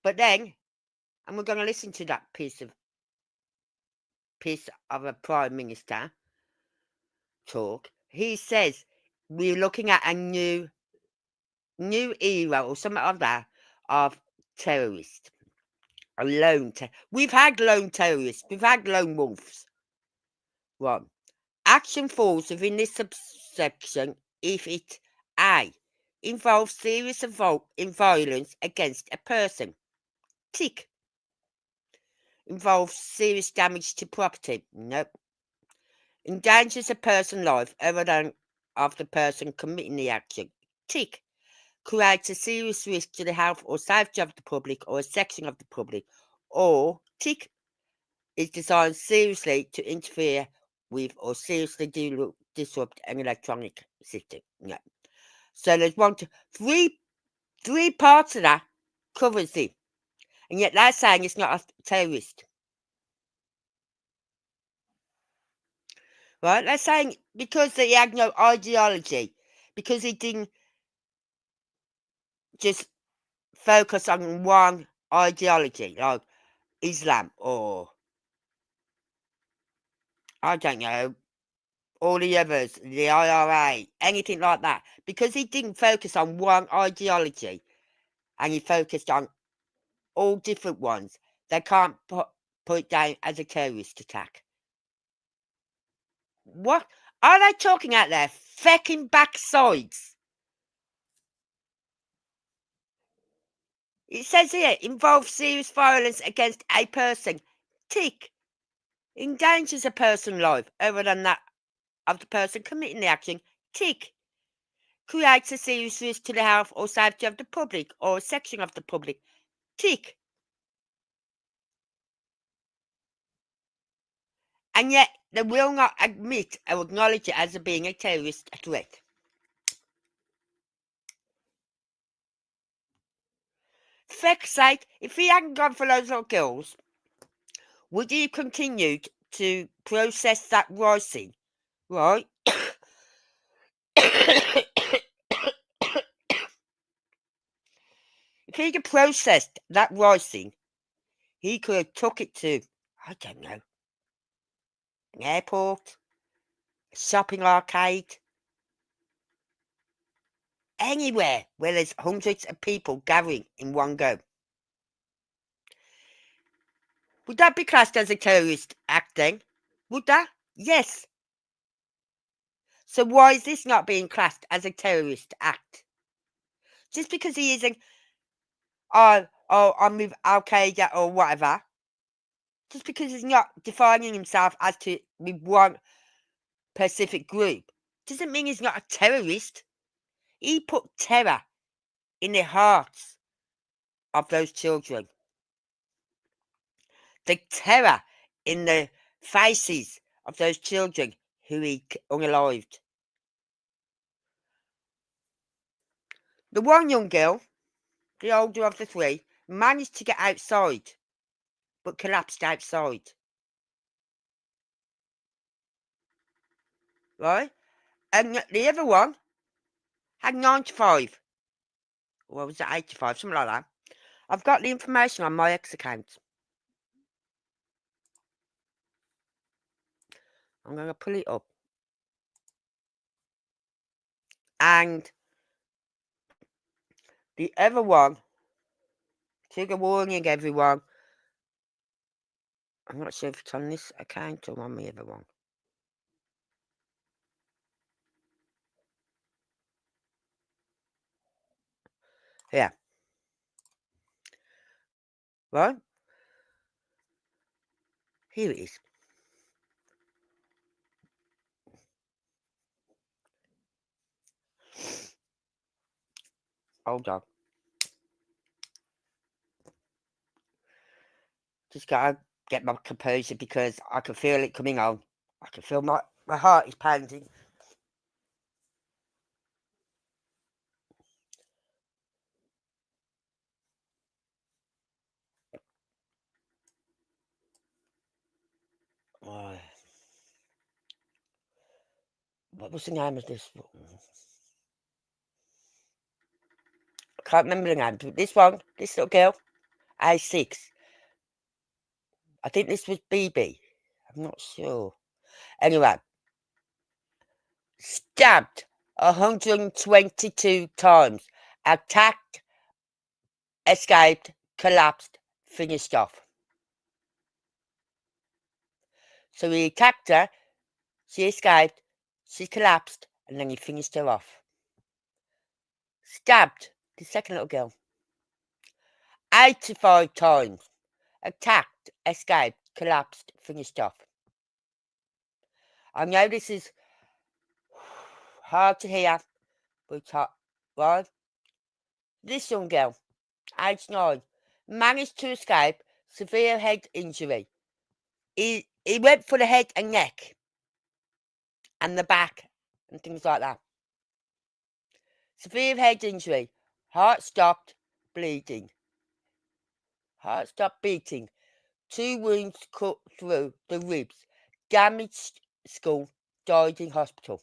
But then, and we're going to listen to that piece of piece of a Prime Minister talk. He says we're looking at a new era or something like that of terrorists. We've had lone terrorists. We've had lone wolves. Right. Action falls within this subsection if it A. Involves serious violence against a person. Tick. Involves serious damage to property. Nope. Endangers a person's life other than of the person committing the action. Tick. Creates a serious risk to the health or safety of the public or a section of the public. Or tick. Is designed seriously to interfere with or seriously disrupt an electronic system. No. So there's three parts of that covers it. And yet they're saying it's not a terrorist. Right? They're saying because he had no ideology, because he didn't just focus on one ideology, like Islam or, I don't know, all the others, the IRA, anything like that. Because he didn't focus on one ideology and he focused on all different ones, they can't put it down as a terrorist attack. What are they talking out there? Fecking backsides. It says here, involves serious violence against a person. Tick. Endangers a person's life other than that of the person committing the action. Tick. Creates a serious risk to the health or safety of the public or a section of the public. Tick. And yet they will not admit or acknowledge it as being a terrorist threat. Feck's sake, if he hadn't gone for those little girls, would he have continued to process that rising? Right? If he'd have processed that rising, he could have took it to, I don't know, an airport, a shopping arcade, anywhere where there's hundreds of people gathering in one go. Would that be classed as a terrorist act then? Would that? Yes. So why is this not being classed as a terrorist act? Just because he isn't, I'm with Al Qaeda or whatever, just because he's not defining himself as to with one specific group, doesn't mean he's not a terrorist. He put terror in the hearts of those children. The terror in the faces of those children who he unalived. The one young girl, the older of the three, managed to get outside, but collapsed outside. Right? And the other one had 95. Or was it 85? Something like that. I've got the information on my X account. I'm going to pull it up. And the other one, trigger warning everyone. I'm not sure if it's on this account or on the other one. Yeah. Right? Here it is. Hold on. Just gotta get my composure because I can feel it coming on. I can feel my heart is pounding. Oh. What was the name of this one? I can't remember the name. But this one, this little girl, A6. I think this was BB. I'm not sure. Anyway, stabbed 122 times, attacked, escaped, collapsed, finished off. So he attacked her, she escaped, she collapsed, and then he finished her off. Stabbed the second little girl 85 times, attacked, escaped, collapsed, finished off. I know this is hard to hear, but it's hard, right? This young girl, aged 9, managed to escape severe head injury. He went for the head and neck and the back and things like that. Severe head injury. Heart stopped bleeding. Heart stopped beating. 2 wounds cut through the ribs. Damaged skull. Died in hospital.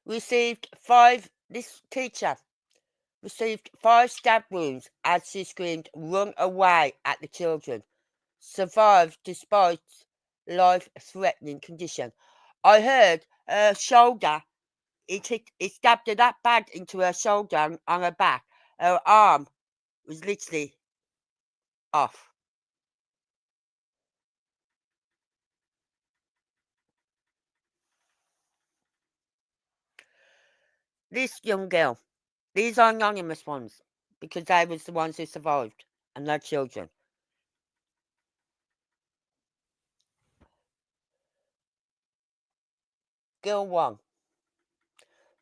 This teacher received 5 stab wounds as she screamed, "Run away" at the children. Survived despite life-threatening condition. I heard her shoulder, it stabbed her that bad into her shoulder and on her back. Her arm was literally off. This young girl, these are anonymous ones because they was the ones who survived and their children. Girl 1,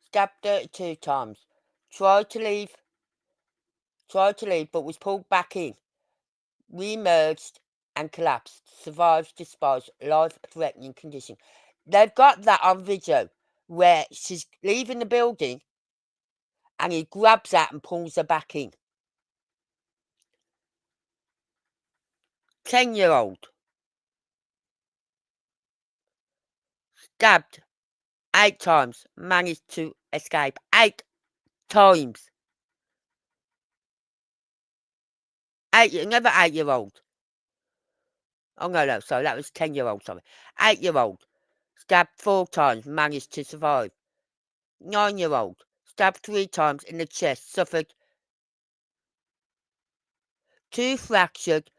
stabbed 32 times. Tried to leave but was pulled back in. Re-emerged and collapsed. Survived despite life-threatening condition. They've got that on video where she's leaving the building and he grabs her and pulls her back in. 10-year-old. Stabbed 8 times. Managed to escape 8 times. Another 8-year-old. Oh, no, sorry, that was 10-year-old, sorry. 8-year-old. Stabbed 4 times. Managed to survive. 9-year-old. Stabbed 3 times in the chest. Suffered 2 fractured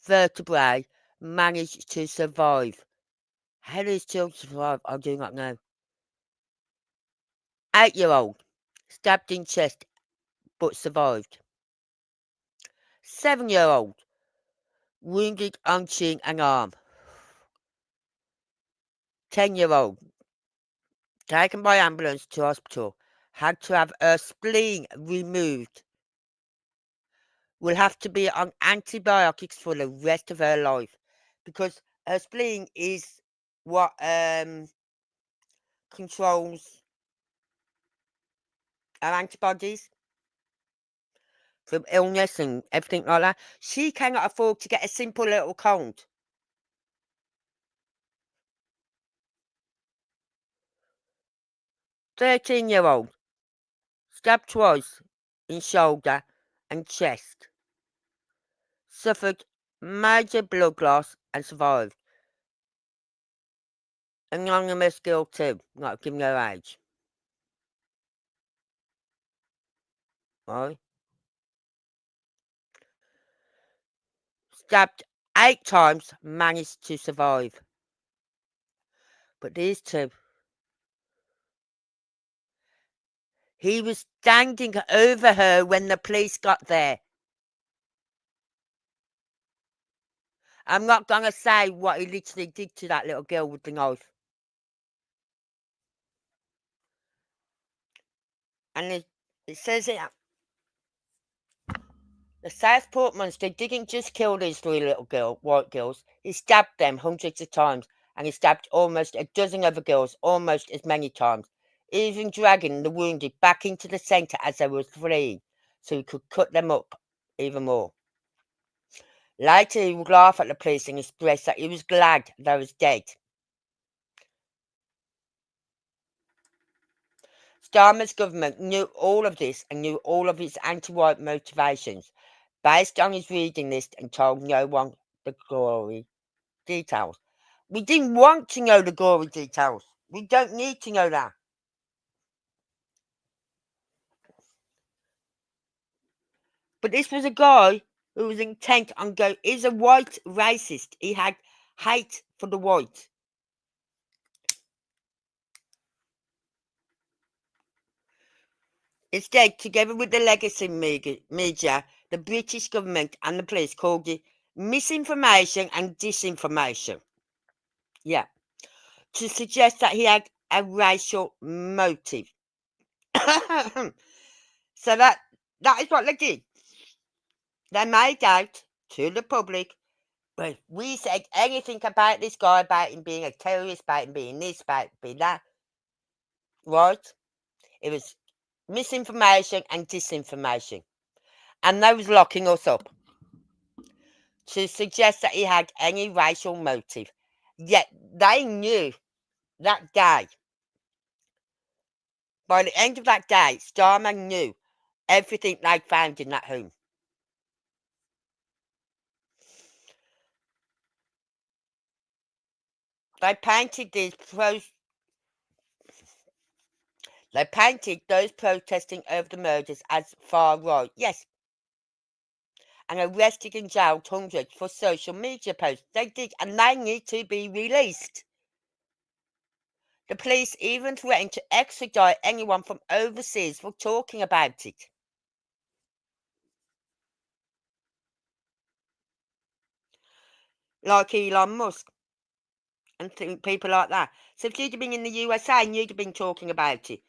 vertebrae. Managed to survive. How do these children survive? I do not know. 8-year-old. Stabbed in chest but survived. 7-year-old. Wounded on chin and arm. 10-year-old. Taken by ambulance to hospital. Had to have her spleen removed. Will have to be on antibiotics for the rest of her life. Because her spleen is what controls her antibodies from illness and everything like that. She cannot afford to get a simple little cold. "13-year-old. Stabbed twice in shoulder and chest. Suffered major blood loss and survived. Anonymous girl 2, not giving her age. Right? Stabbed 8 times, managed to survive. But these 2. He was standing over her when the police got there. I'm not going to say what he literally did to that little girl with the knife. And it says it. The Southport monster didn't just kill these 3 little white girls. He stabbed them hundreds of times. And he stabbed almost a dozen other girls almost as many times. Even dragging the wounded back into the centre as they were fleeing. So he could cut them up even more. Later he would laugh at the police and express that he was glad they was dead. Starmer's government knew all of this and knew all of its anti-white motivations. based on his reading list and told no one the gory details. We didn't want to know the gory details. We don't need to know that. But this was a guy who was intent on going. He's a white racist. He had hate for the white. Instead, together with the legacy media, the British government and the police called it misinformation and disinformation. Yeah. To suggest that he had a racial motive. So that is what they did. They made out to the public, but we said anything about this guy, about him being a terrorist, about him being this, about being that. Right? It was misinformation and disinformation. And they was locking us up to suggest that he had any racial motive. Yet they knew that day. By the end of that day, Starman knew everything they found in that home. They painted those protesting over the murders as far right. Yes. And arrested and jailed hundreds for social media posts. They did, and they need to be released. The police even threatened to extradite anyone from overseas for talking about it. Like Elon Musk and people like that. So if you'd have been in the USA and you'd have been talking about it,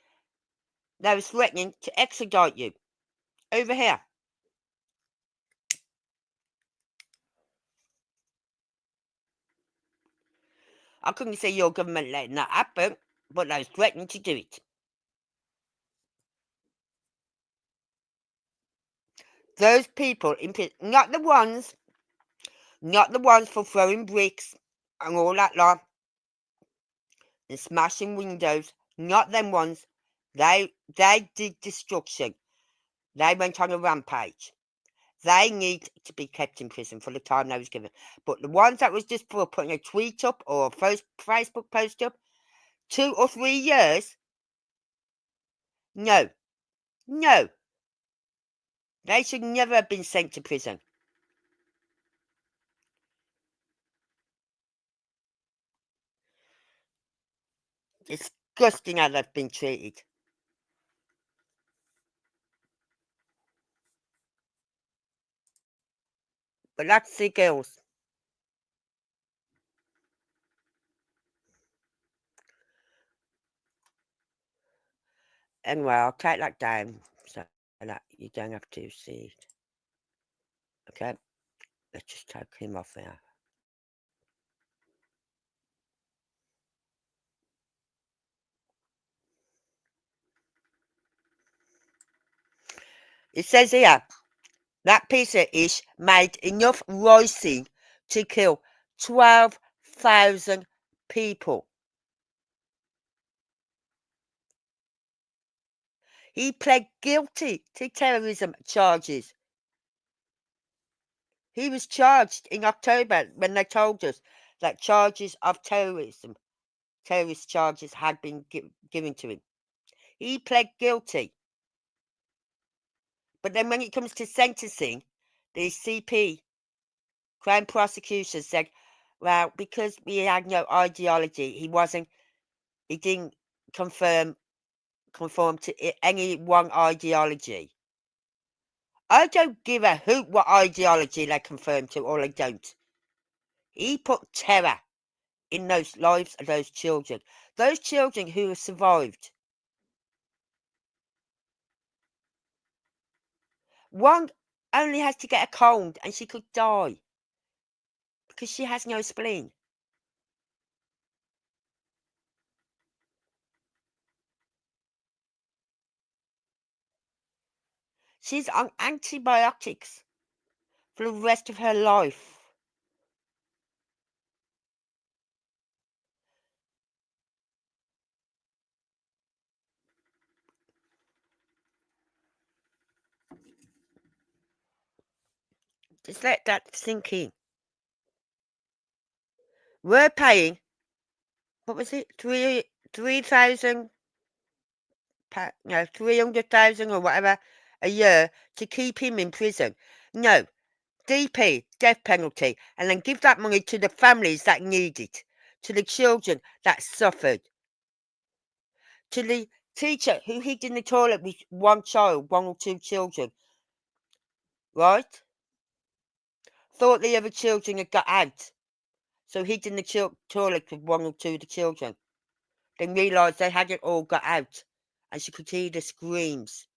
they were threatening to extradite you over here. I couldn't see your government letting that happen, but they was threatening to do it. Those people, not the ones for throwing bricks and all that lot and smashing windows, not them ones. They did destruction. They went on a rampage. They need to be kept in prison for the time they was given. But the ones that was just for putting a tweet up or a Facebook post up, 2 or 3 years, no. They should never have been sent to prison. Disgusting how they've been treated. But that's the girls. Anyway, I'll take that down so that you don't have to see it. Okay, let's just take him off there. It says here, that piece of ish made enough ricin to kill 12,000 people. He pled guilty to terrorism charges. He was charged in October when they told us that charges of terrorist charges had been given to him. He pled guilty. But then when it comes to sentencing, the CP, Crown Prosecution, said, well, because we had no ideology, he didn't conform to any one ideology. I don't give a hoot what ideology they conform to or they don't. He put terror in those lives of those children who have survived. One only has to get a cold and she could die because she has no spleen. She's on antibiotics for the rest of her life. Just let that sink in. We're paying, what was it, 3,000, no, 300,000 or whatever a year to keep him in prison. No, DP, death penalty, and then give that money to the families that need it, to the children that suffered, to the teacher who hid in the toilet with one child, one or two children, right? Thought the other children had got out, so hid in the toilet with one or two of the children. Then realised they hadn't all got out, and she could hear the screams.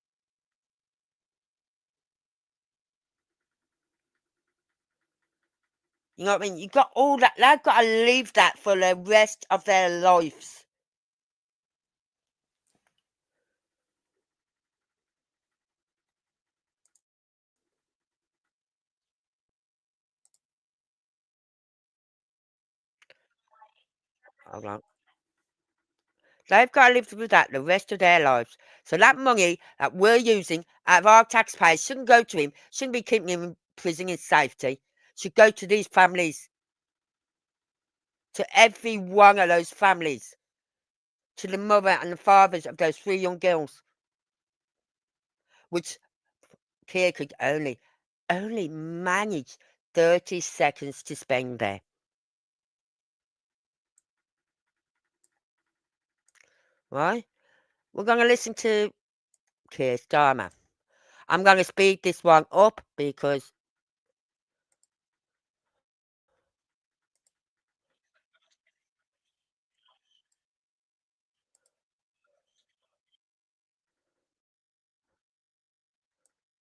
You know what I mean? You got all that. They've got to leave that for the rest of their lives. Hold on. They've got to live with that the rest of their lives. So that money that we're using out of our taxpayers shouldn't go to him, shouldn't be keeping him in prison in safety. Should go to these families. To every one of those families. To the mother and the fathers of those 3 young girls. Which Keir could only manage 30 seconds to spend there. Right? We're going to listen to Keir Starmer. I'm going to speed this one up because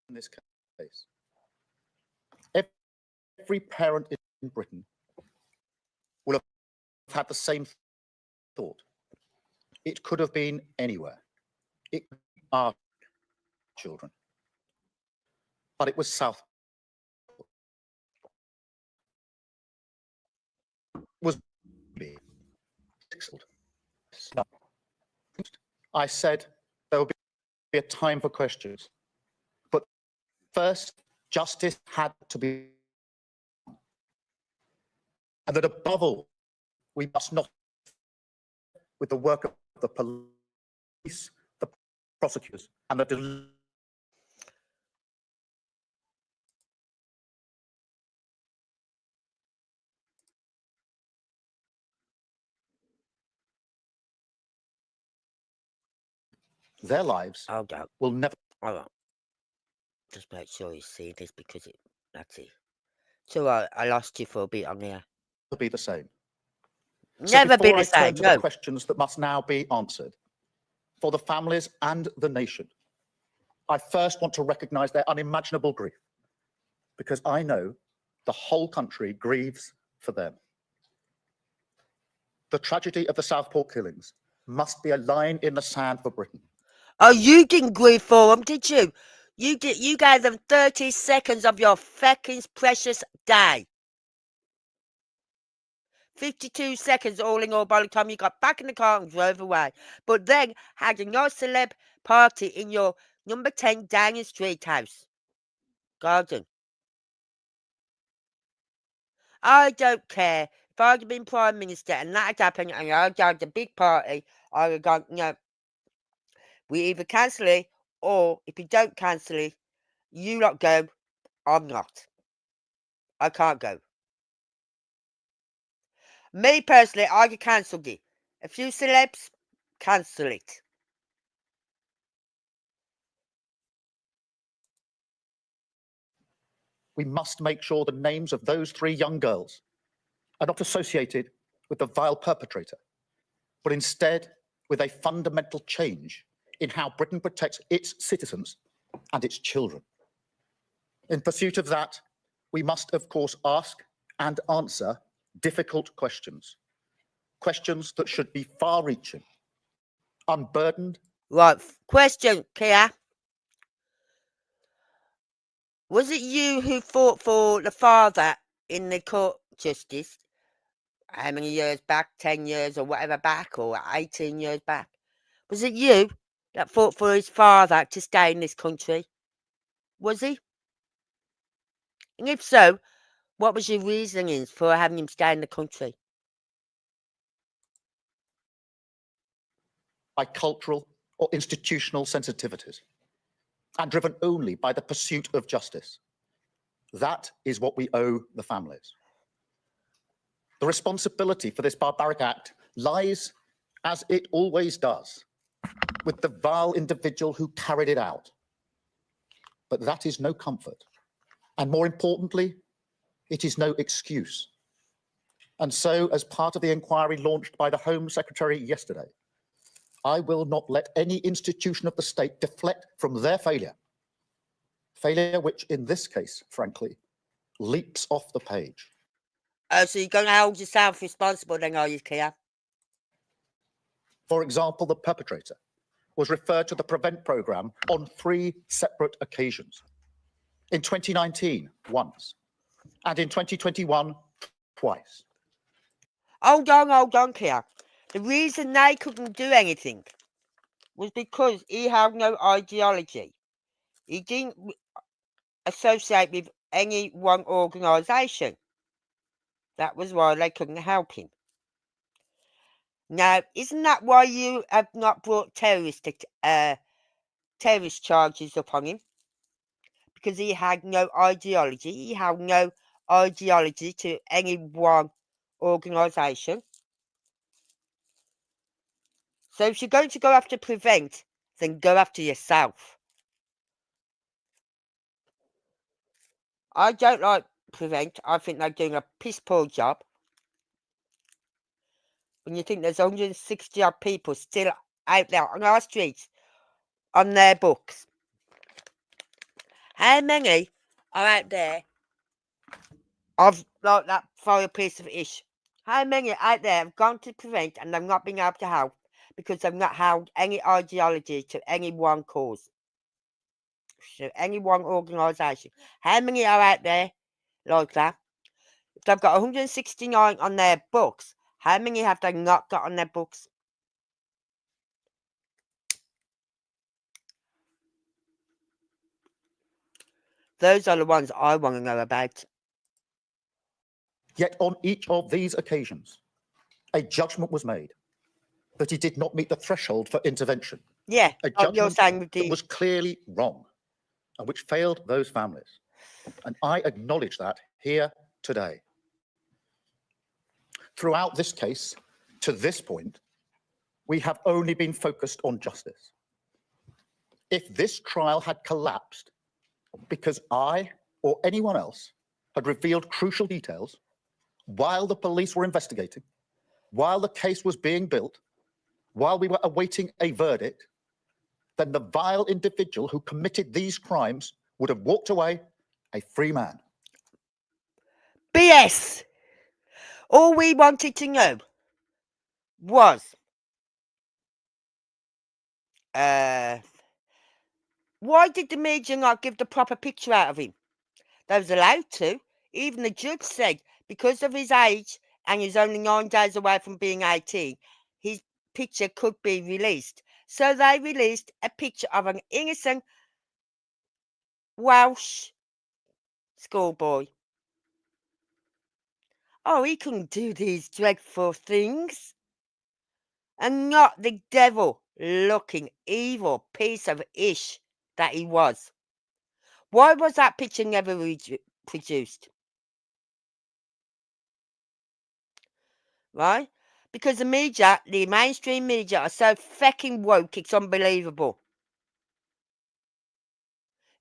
in this case. Every parent in Britain will have had the same thought. It could have been anywhere. It could be our children. But it was Southport. Was I said there will be a time for questions. But first, justice had to be, and that above all, we must not with the work of the police, the prosecutors, and the their lives hold on. will never. Hold on. Just make sure you see this because that's it. So I lost you for a bit on here. Be the same. Never be before the I turn same. to No. the questions that must now be answered for the families and the nation, I first want to recognise their unimaginable grief, because I know the whole country grieves for them. The tragedy of the Southport killings must be a line in the sand for Britain. Oh, you didn't grieve for them, did you? You gave them 30 seconds of your fucking precious day. 52 seconds all in all by the time you got back in the car and drove away. But then had a nice celeb party in your number 10 Downing Street house. Garden. I don't care. If I'd have been Prime Minister and that had happened and I'd had a big party, I would have gone, no, we either cancel it or if you don't cancel it, you lot go, I'm not. I can't go. Me personally, I could cancel it. A few celebs, cancel it. We must make sure the names of those 3 young girls are not associated with the vile perpetrator, but instead with a fundamental change in how Britain protects its citizens and its children. In pursuit of that, we must, of course, ask and answer difficult questions. Questions that should be far-reaching, unburdened. Right, question, Keir. Was it you who fought for the father in the court justice? How many years back? 10 years or whatever back, or 18 years back? Was it you that fought for his father to stay in this country? Was he? And if so, what was your reasonings for having him stay in the country? By cultural or institutional sensitivities and driven only by the pursuit of justice. That is what we owe the families. The responsibility for this barbaric act lies, as it always does, with the vile individual who carried it out. But that is no comfort. And more importantly, it is no excuse. And so, as part of the inquiry launched by the Home Secretary yesterday, I will not let any institution of the state deflect from their failure. Failure which, in this case, frankly, leaps off the page. Oh, so you're going to hold yourself responsible then, are you, Keir? For example, the perpetrator was referred to the PREVENT programme on 3 separate occasions. In 2019, once, and in 2021, twice. Hold on, Keir. The reason they couldn't do anything was because he had no ideology. He didn't associate with any one organisation. That was why they couldn't help him. Now, isn't that why you have not brought terrorist charges upon him? Because he had no ideology. He had no ideology to any one organisation. So if you're going to go after PREVENT, then go after yourself. I don't like PREVENT. I think they're doing a piss poor job. When you think there's 160 odd people still out there on our streets on their books. How many are out there of like that for a piece of ish? How many out there have gone to PREVENT and they've not been able to help because they've not held any ideology to any one cause, to any one organisation? How many are out there like that? If they've got 169 on their books, how many have they not got on their books? Those are the ones I want to know about. Yet on each of these occasions, a judgment was made that he did not meet the threshold for intervention. Yeah, A like you're judgment saying with that the... was clearly wrong and which failed those families. And I acknowledge that here today. Throughout this case, to this point, we have only been focused on justice. If this trial had collapsed because I or anyone else had revealed crucial details while the police were investigating, while the case was being built, while we were awaiting a verdict, then the vile individual who committed these crimes would have walked away a free man. BS! All we wanted to know was why did the media not give the proper picture out of him? They was allowed to. Even the judge said because of his age and he's only 9 days away from being 18, his picture could be released. So they released a picture of an innocent Welsh schoolboy. Oh, he couldn't do these dreadful things. And not the devil-looking evil piece of ish that he was. Why was that picture never produced? Right? Because the media, the mainstream media, are so fucking woke, it's unbelievable.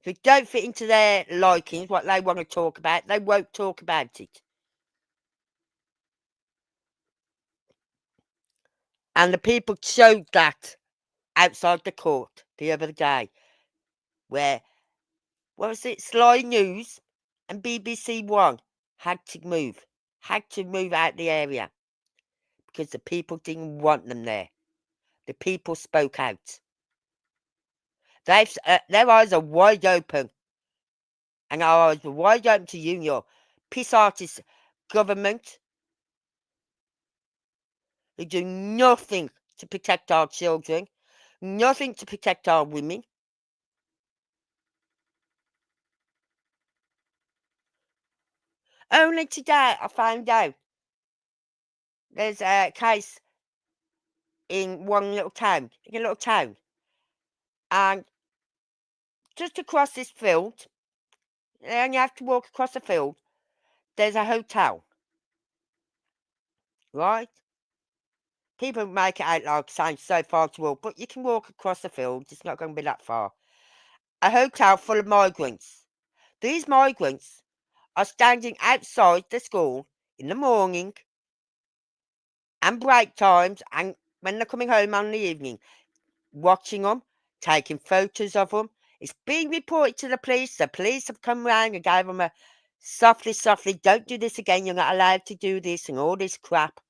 If it don't fit into their likings, what they want to talk about, they won't talk about it. And the people showed that outside the court the other day, where, what was it, Sly News and BBC One had to move out the area because the people didn't want them there. The people spoke out. Their eyes are wide open, and our eyes were wide open to you and your piss artist government who do nothing to protect our children, nothing to protect our women. Only today I found out there's a case in one little town, and just across this field, you only have to walk across the field, there's a hotel, right? People make it out like saying so far to walk, but you can walk across the field, it's not going to be that far. A hotel full of migrants. These migrants are standing outside the school in the morning and break times and when they're coming home on the evening, watching them, taking photos of them. It's being reported to the police. The police have come round and gave them a softly, don't do this again, you're not allowed to do this and all this crap.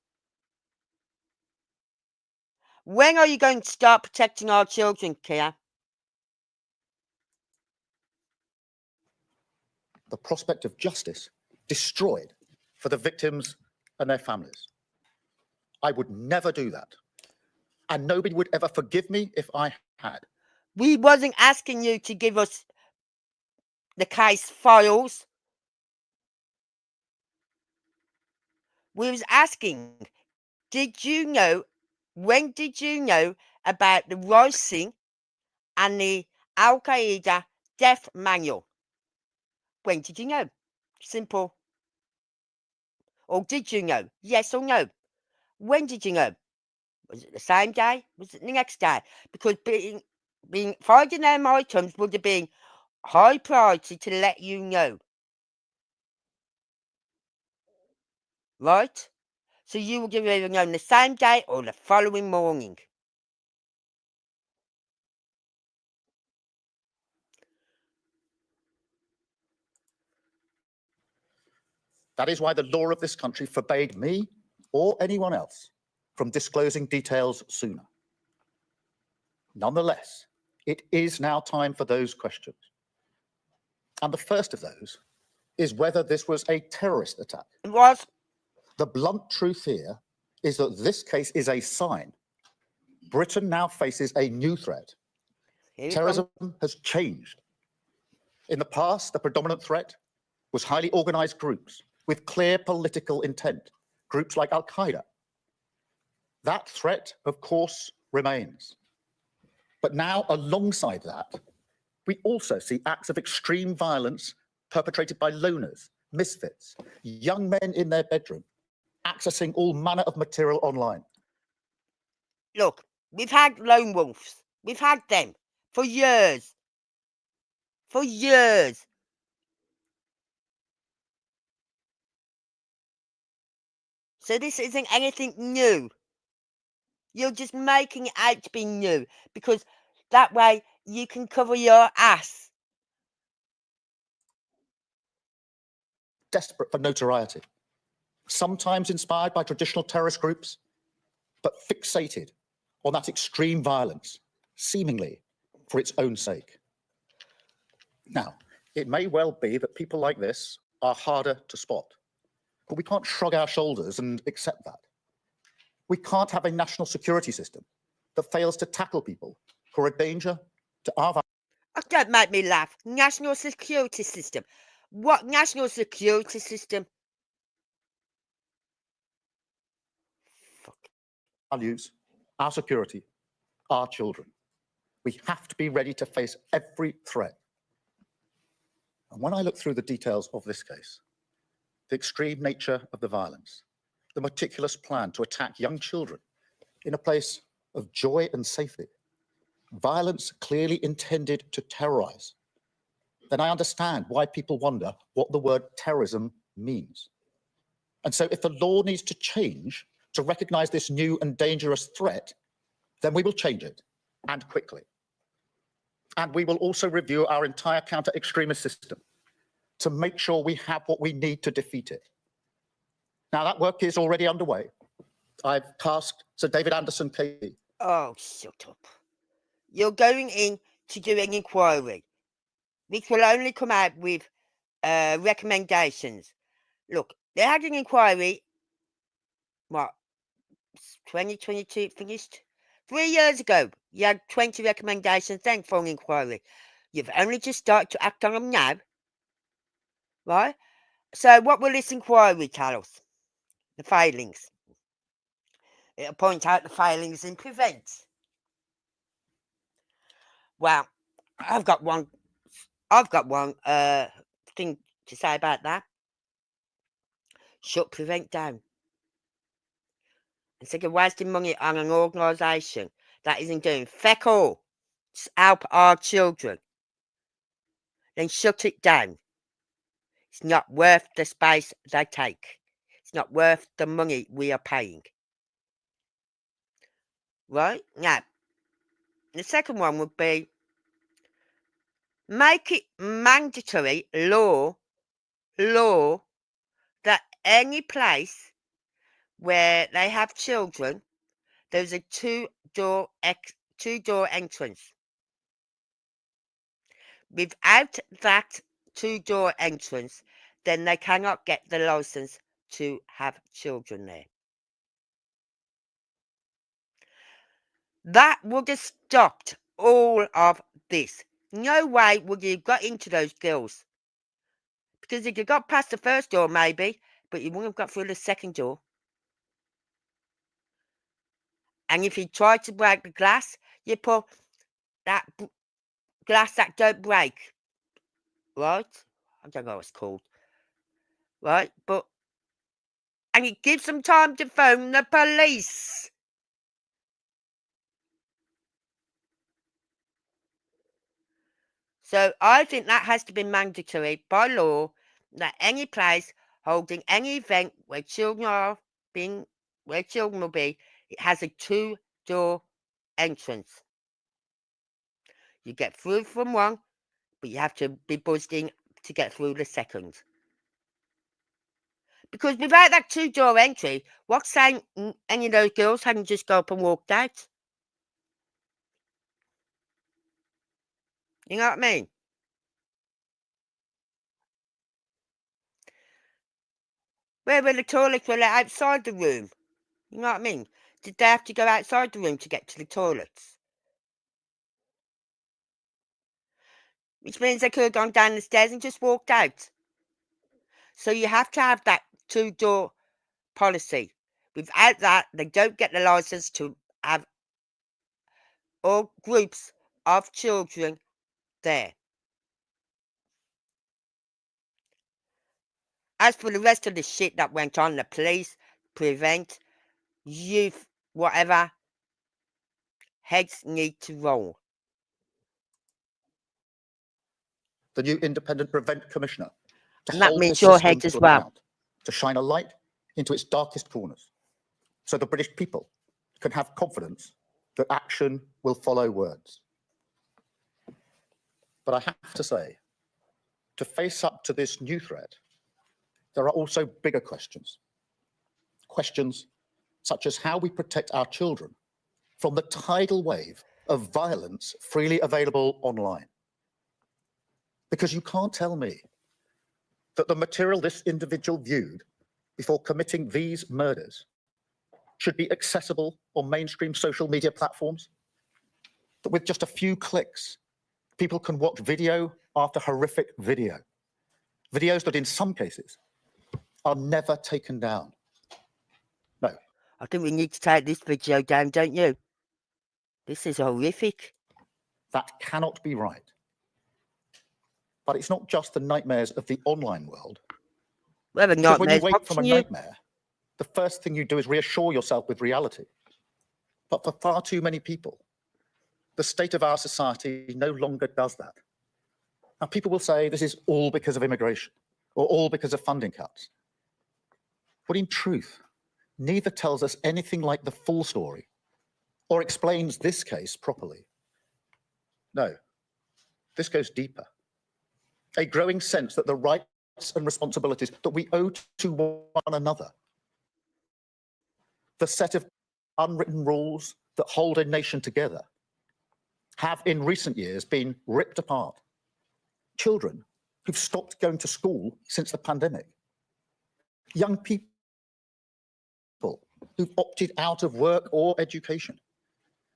When are you going to start protecting our children, Kia? The prospect of justice destroyed for the victims and their families. I would never do that. And nobody would ever forgive me if I had. We wasn't asking you to give us the case files. We was asking, when did you know about the rising and the Al Qaeda death manual? When did you know? Simple. Or did you know? Yes or no? When did you know? Was it the same day? Was it the next day? Because finding them items would have been high priority to let you know. Right? So you would have either known the same day or the following morning. That is why the law of this country forbade me or anyone else from disclosing details sooner. Nonetheless, it is now time for those questions. And the first of those is whether this was a terrorist attack. It was. The blunt truth here is that this case is a sign. Britain now faces a new threat. Terrorism has changed. In the past, the predominant threat was highly organized groups with clear political intent, groups like Al-Qaeda. That threat, of course, remains. But now, alongside that, we also see acts of extreme violence perpetrated by loners, misfits, young men in their bedroom, accessing all manner of material online. Look, we've had lone wolves. We've had them for years. For years. So this isn't anything new. You're just making it out to be new because that way you can cover your ass. Desperate for notoriety, sometimes inspired by traditional terrorist groups, but fixated on that extreme violence, seemingly for its own sake. Now, it may well be that people like this are harder to spot, but we can't shrug our shoulders and accept that. We can't have a national security system that fails to tackle people who are a danger to our values. Oh, don't make me laugh. National security system. What national security system? Values, our security, our children. We have to be ready to face every threat. And when I look through the details of this case, the extreme nature of the violence, the meticulous plan to attack young children in a place of joy and safety, violence clearly intended to terrorize, then I understand why people wonder what the word terrorism means. And so if the law needs to change to recognize this new and dangerous threat, then we will change it, and quickly. And we will also review our entire counter-extremist system to make sure we have what we need to defeat it. Now, that work is already underway. I've tasked Sir David Anderson, KP. Oh, shut up. You're going in to do an inquiry, which will only come out with recommendations. Look, they had an inquiry, 2022 finished? 3 years ago, you had 20 recommendations then for an inquiry. You've only just started to act on them now, right? So what will this inquiry tell us? The failings. It'll point out the failings in Prevent. Well, I've got one thing to say about that. Shut Prevent down. Instead of wasting money on an organisation that isn't doing feck all to help our children, then shut it down. It's not worth the space they take. It's not worth the money we are paying. Right? Now, the second one would be make it mandatory law that any place where they have children, there's a two-door entrance. Without that two-door entrance, then they cannot get the license to have children there. That would have stopped all of this. No way would you have got into those girls. Because if you got past the first door, maybe, but you wouldn't have got through the second door. And if you tried to break the glass, you put that glass that don't break. Right? I don't know what it's called. Right? And it gives them time to phone the police. So I think that has to be mandatory by law that any place holding any event where children will be, it has a two-door entrance. You get through from one, but you have to be buzzed in to get through the second. Because without that two-door entry, what's saying any of those girls hadn't just go up and walked out? You know what I mean? Where were the toilets? Were they outside the room? You know what I mean? Did they have to go outside the room to get to the toilets? Which means they could have gone down the stairs and just walked out. So you have to have that two-door policy. Without that, they don't get the license to have all groups of children there. As for the rest of the shit that went on, the police, Prevent, youth, whatever, heads need to roll. The new independent Prevent Commissioner. And that means your head as well. To shine a light into its darkest corners, so the British people can have confidence that action will follow words. But I have to say, to face up to this new threat, there are also bigger questions. Questions such as how we protect our children from the tidal wave of violence freely available online. Because you can't tell me that the material this individual viewed before committing these murders should be accessible on mainstream social media platforms, that with just a few clicks, people can watch video after horrific video, videos that in some cases are never taken down. No. I think we need to take this video down, don't you? This is horrific. That cannot be right. But it's not just the nightmares of the online world. Well, because when you wake from a nightmare, the first thing you do is reassure yourself with reality. But for far too many people, the state of our society no longer does that. Now, people will say this is all because of immigration or all because of funding cuts. But in truth, neither tells us anything like the full story or explains this case properly. No, this goes deeper. A growing sense that the rights and responsibilities that we owe to one another, the set of unwritten rules that hold a nation together, have in recent years been ripped apart. Children who've stopped going to school since the pandemic. Young people who've opted out of work or education.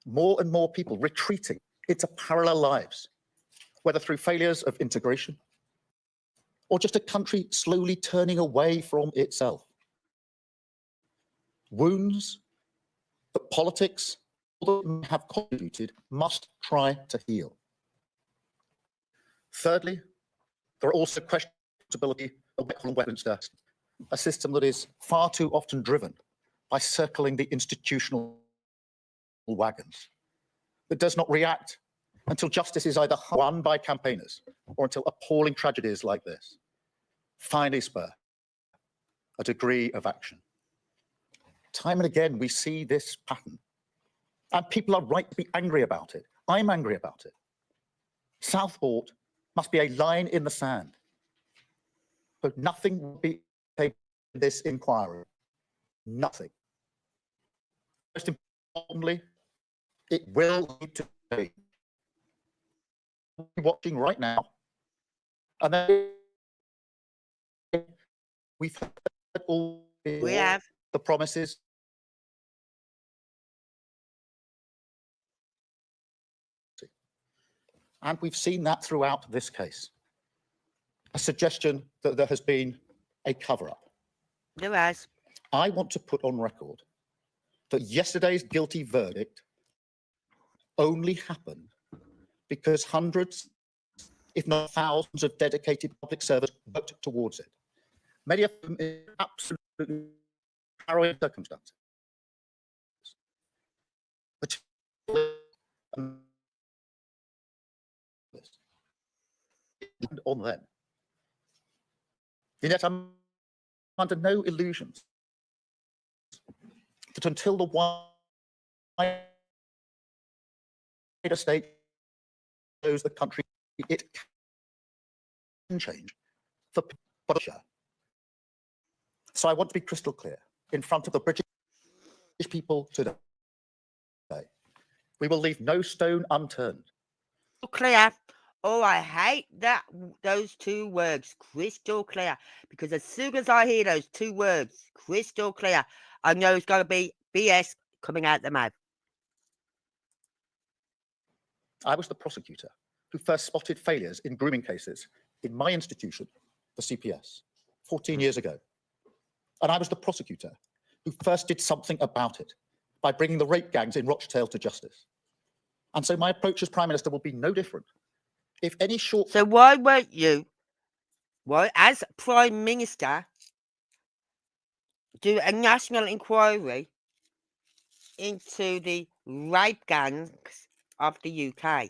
More and more people retreating into parallel lives, whether through failures of integration or just a country slowly turning away from itself? Wounds that politics have contributed must try to heal. Thirdly, there are also questions of Westminster, a system that is far too often driven by circling the institutional wagons, that does not react until justice is either won by campaigners or until appalling tragedies like this finally spur a degree of action. Time and again, we see this pattern, and people are right to be angry about it. I'm angry about it. Southport must be a line in the sand, but nothing will be taken in this inquiry. Nothing. Most importantly, it will need to be watching right now, and then we've heard all the promises. And we've seen that throughout this case. A suggestion that there has been a cover-up. There has. I want to put on record that yesterday's guilty verdict only happened because hundreds, if not thousands, of dedicated public servants worked towards it. Many of them in absolutely harrowing circumstances. But on them. And yet I'm under no illusions that until the wider state shows the country it can change for British. So I want to be crystal clear in front of the British people today. We will leave no stone unturned. Clear. Oh, I hate those two words, crystal clear, because as soon as I hear those two words, crystal clear, I know it's going to be BS coming out the mouth. I was the prosecutor who first spotted failures in grooming cases in my institution, the CPS, 14 years ago. And I was the prosecutor who first did something about it by bringing the rape gangs in Rochdale to justice. And so my approach as Prime Minister will be no different. If any short... So why won't you, as Prime Minister, do a national inquiry into the rape gangs of the UK?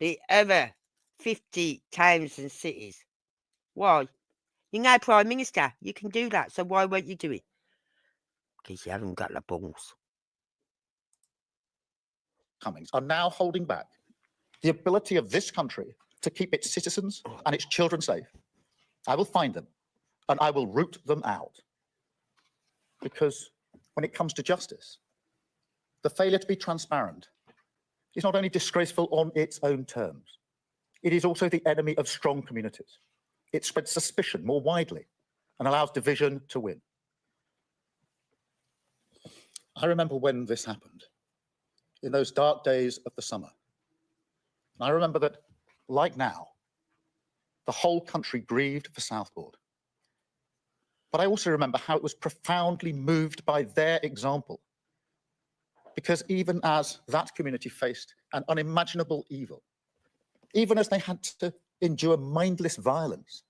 The other 50 towns and cities. Why? You're now Prime Minister. You can do that. So why won't you do it? Because you haven't got the balls. Comings are now holding back the ability of this country to keep its citizens and its children safe. I will find them and I will root them out. Because when it comes to justice, the failure to be transparent is not only disgraceful on its own terms, it is also the enemy of strong communities. It spreads suspicion more widely and allows division to win. I remember when this happened, in those dark days of the summer. And I remember that, like now, the whole country grieved for Southport. But I also remember how it was profoundly moved by their example. Because even as that community faced an unimaginable evil, even as they had to endure mindless violence,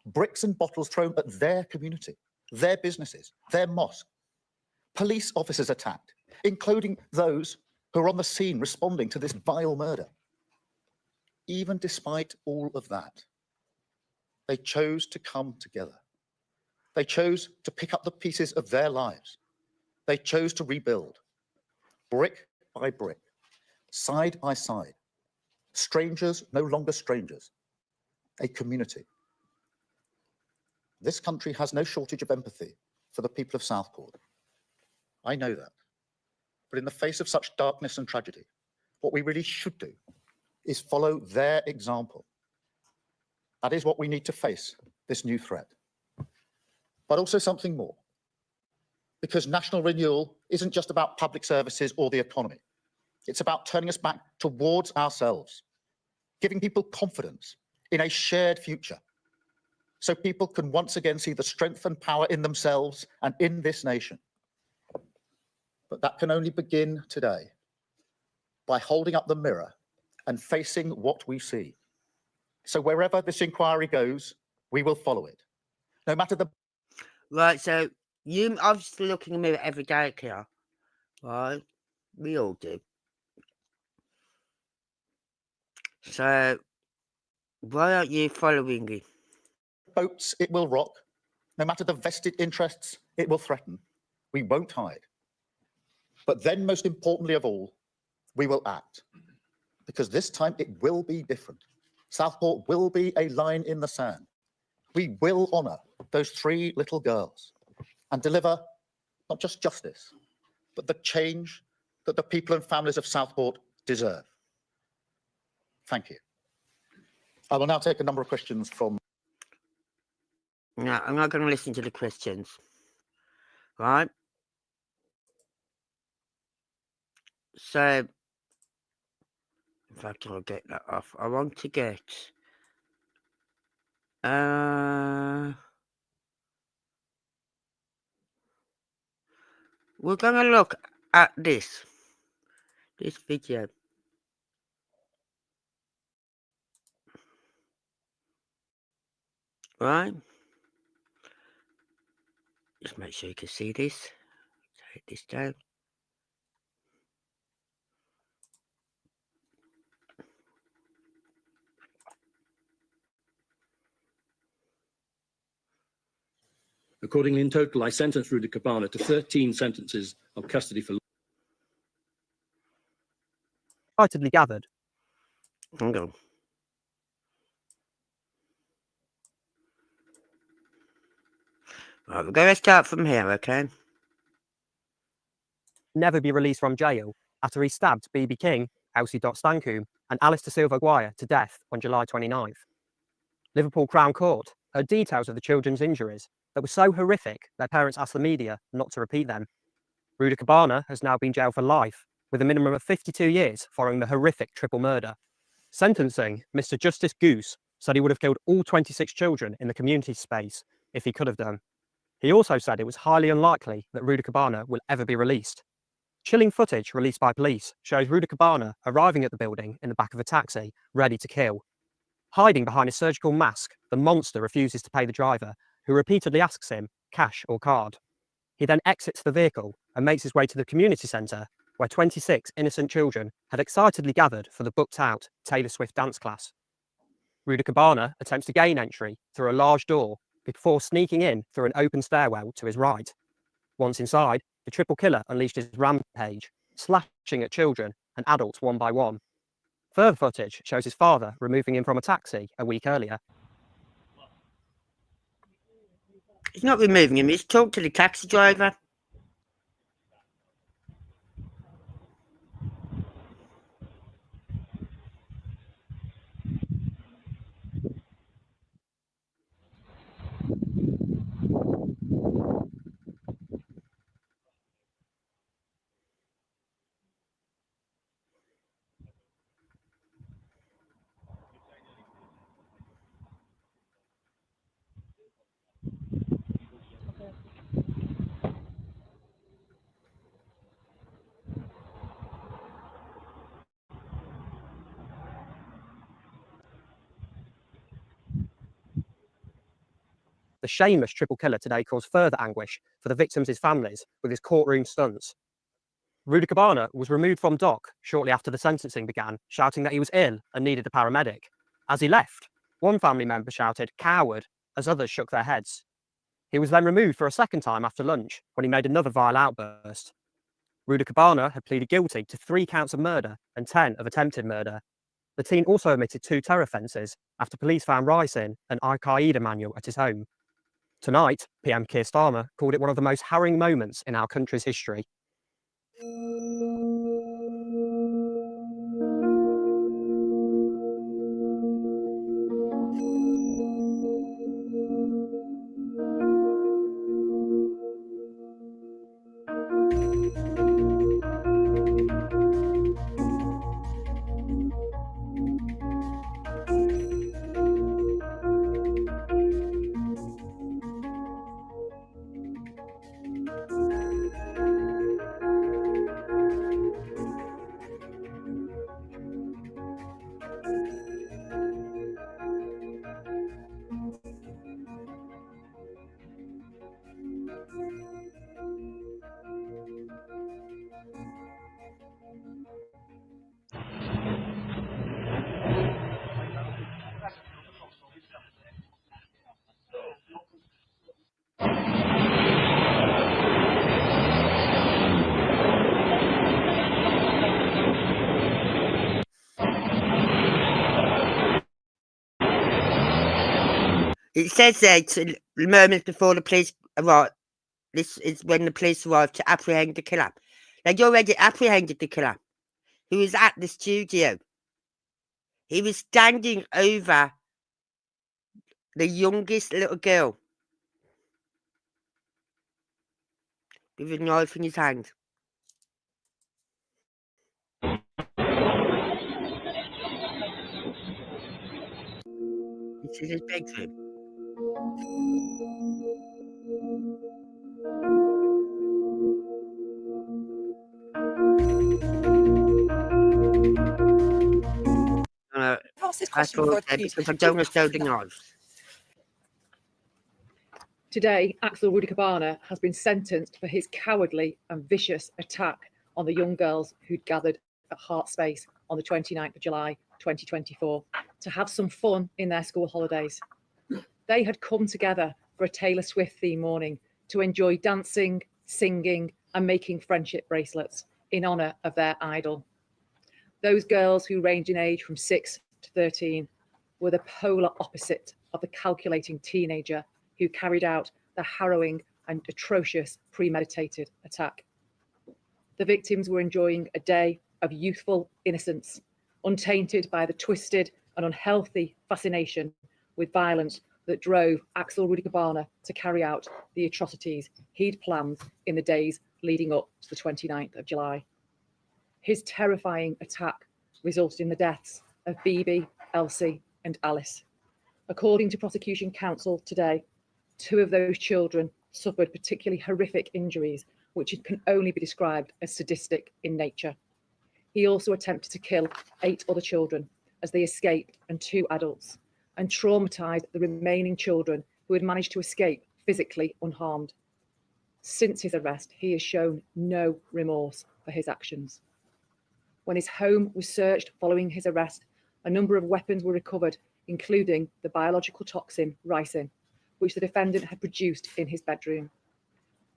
bricks and bottles thrown at their community, their businesses, their mosque, police officers attacked, including those who were on the scene responding to this vile murder. Even despite all of that, they chose to come together. They chose to pick up the pieces of their lives. They chose to rebuild, brick by brick, side by side. Strangers no longer strangers, a community. This country has no shortage of empathy for the people of Southport. I know that. But in the face of such darkness and tragedy, what we really should do is follow their example. That is what we need to face this new threat. But also something more. Because national renewal isn't just about public services or the economy. It's about turning us back towards ourselves, giving people confidence in a shared future, so people can once again see the strength and power in themselves and in this nation. But that can only begin today, by holding up the mirror and facing what we see. So wherever this inquiry goes, we will follow it. No matter the Right, so you obviously look in the mirror every day, Kia. Right? We all do. So, why aren't you following it? boats it will rock, no matter the vested interests it will threaten, we won't hide. But then, most importantly of all, we will act, because this time it will be different. Southport will be a line in the sand. We will honour those 3 little girls and deliver not just justice, but the change that the people and families of Southport deserve. Thank you. I will now take a number of questions from... No, I'm not going to listen to the questions. Right? So, in fact, I'll get that off. I want to get... we're going to look at this video. Right? Just make sure you can see this. Take this down. Accordingly, in total, I sentenced Rudy Cabana to 13 sentences of custody for... Excitedly gathered. Hang on. Right, we're going to start from here, okay? Never be released from jail after he stabbed BB King, Elsie Dot-Stancombe and Alistair Silva-Guire to death on July 29th. Liverpool Crown Court heard details of the children's injuries that were so horrific their parents asked the media not to repeat them. Rudy Cabana has now been jailed for life, with a minimum of 52 years following the horrific triple murder. Sentencing, Mr. Justice Goose said he would have killed all 26 children in the community space if he could have done. He also said it was highly unlikely that Rudy Cabana will ever be released. Chilling footage released by police shows Rudy Cabana arriving at the building in the back of a taxi, ready to kill. Hiding behind a surgical mask, the monster refuses to pay the driver, who repeatedly asks him, cash or card. He then exits the vehicle and makes his way to the community centre, where 26 innocent children had excitedly gathered for the booked-out Taylor Swift dance class. Rudy Cabana attempts to gain entry through a large door before sneaking in through an open stairwell to his right. Once inside, the triple killer unleashed his rampage, slashing at children and adults one by one. Further footage shows his father removing him from a taxi a week earlier. He's not removing him, he's talking to the taxi driver. The shameless triple killer today caused further anguish for the victims' families with his courtroom stunts. Rudy Cabana was removed from dock shortly after the sentencing began, shouting that he was ill and needed a paramedic. As he left, one family member shouted, "Coward," as others shook their heads. He was then removed for a second time after lunch when he made another vile outburst. Rudy Cabana had pleaded guilty to 3 counts of murder and 10 of attempted murder. The teen also admitted 2 terror offences after police found ricin and Al-Qaeda manual at his home. Tonight, PM Keir Starmer called it one of the most harrowing moments in our country's history. It says there, moments before the police arrived, this is when the police arrived to apprehend the killer. They'd already apprehended the killer, who was at the studio. He was standing over the youngest little girl with a knife in his hand. This is his bedroom. Ask this I question thought before that you- because I don't want to sell the knives. Today, Axel Rudy Cabana has been sentenced for his cowardly and vicious attack on the young girls who'd gathered at Heart Space on the 29th of July 2024 to have some fun in their school holidays. They had come together for a Taylor Swift themed morning to enjoy dancing, singing, and making friendship bracelets in honour of their idol. Those girls who range in age from 6 to 13 were the polar opposite of the calculating teenager who carried out the harrowing and atrocious premeditated attack. The victims were enjoying a day of youthful innocence, untainted by the twisted and unhealthy fascination with violence that drove Axel Rudy Cabana to carry out the atrocities he'd planned in the days leading up to the 29th of July. His terrifying attack resulted in the deaths of Bibi, Elsie, and Alice. According to prosecution counsel today, 2 of those children suffered particularly horrific injuries, which can only be described as sadistic in nature. He also attempted to kill 8 other children as they escaped, and 2 adults, and traumatized the remaining children who had managed to escape physically unharmed. Since his arrest, he has shown no remorse for his actions. When his home was searched following his arrest, a number of weapons were recovered, including the biological toxin ricin, which the defendant had produced in his bedroom.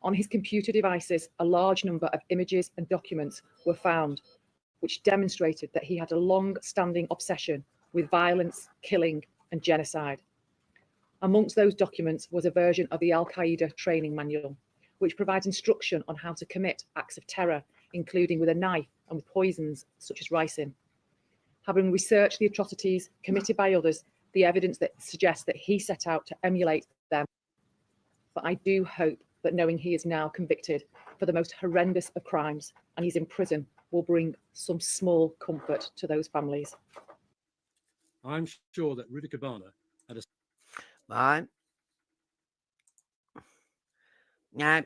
On his computer devices, a large number of images and documents were found, which demonstrated that he had a long-standing obsession with violence, killing, and genocide. Amongst those documents was a version of the Al-Qaeda training manual, which provides instruction on how to commit acts of terror, including with a knife and with poisons such as ricin. Having researched the atrocities committed by others, the evidence that suggests that he set out to emulate them. But I do hope that knowing he is now convicted for the most horrendous of crimes and he's in prison will bring some small comfort to those families. I'm sure that Rudy Cabana had a Right. Now,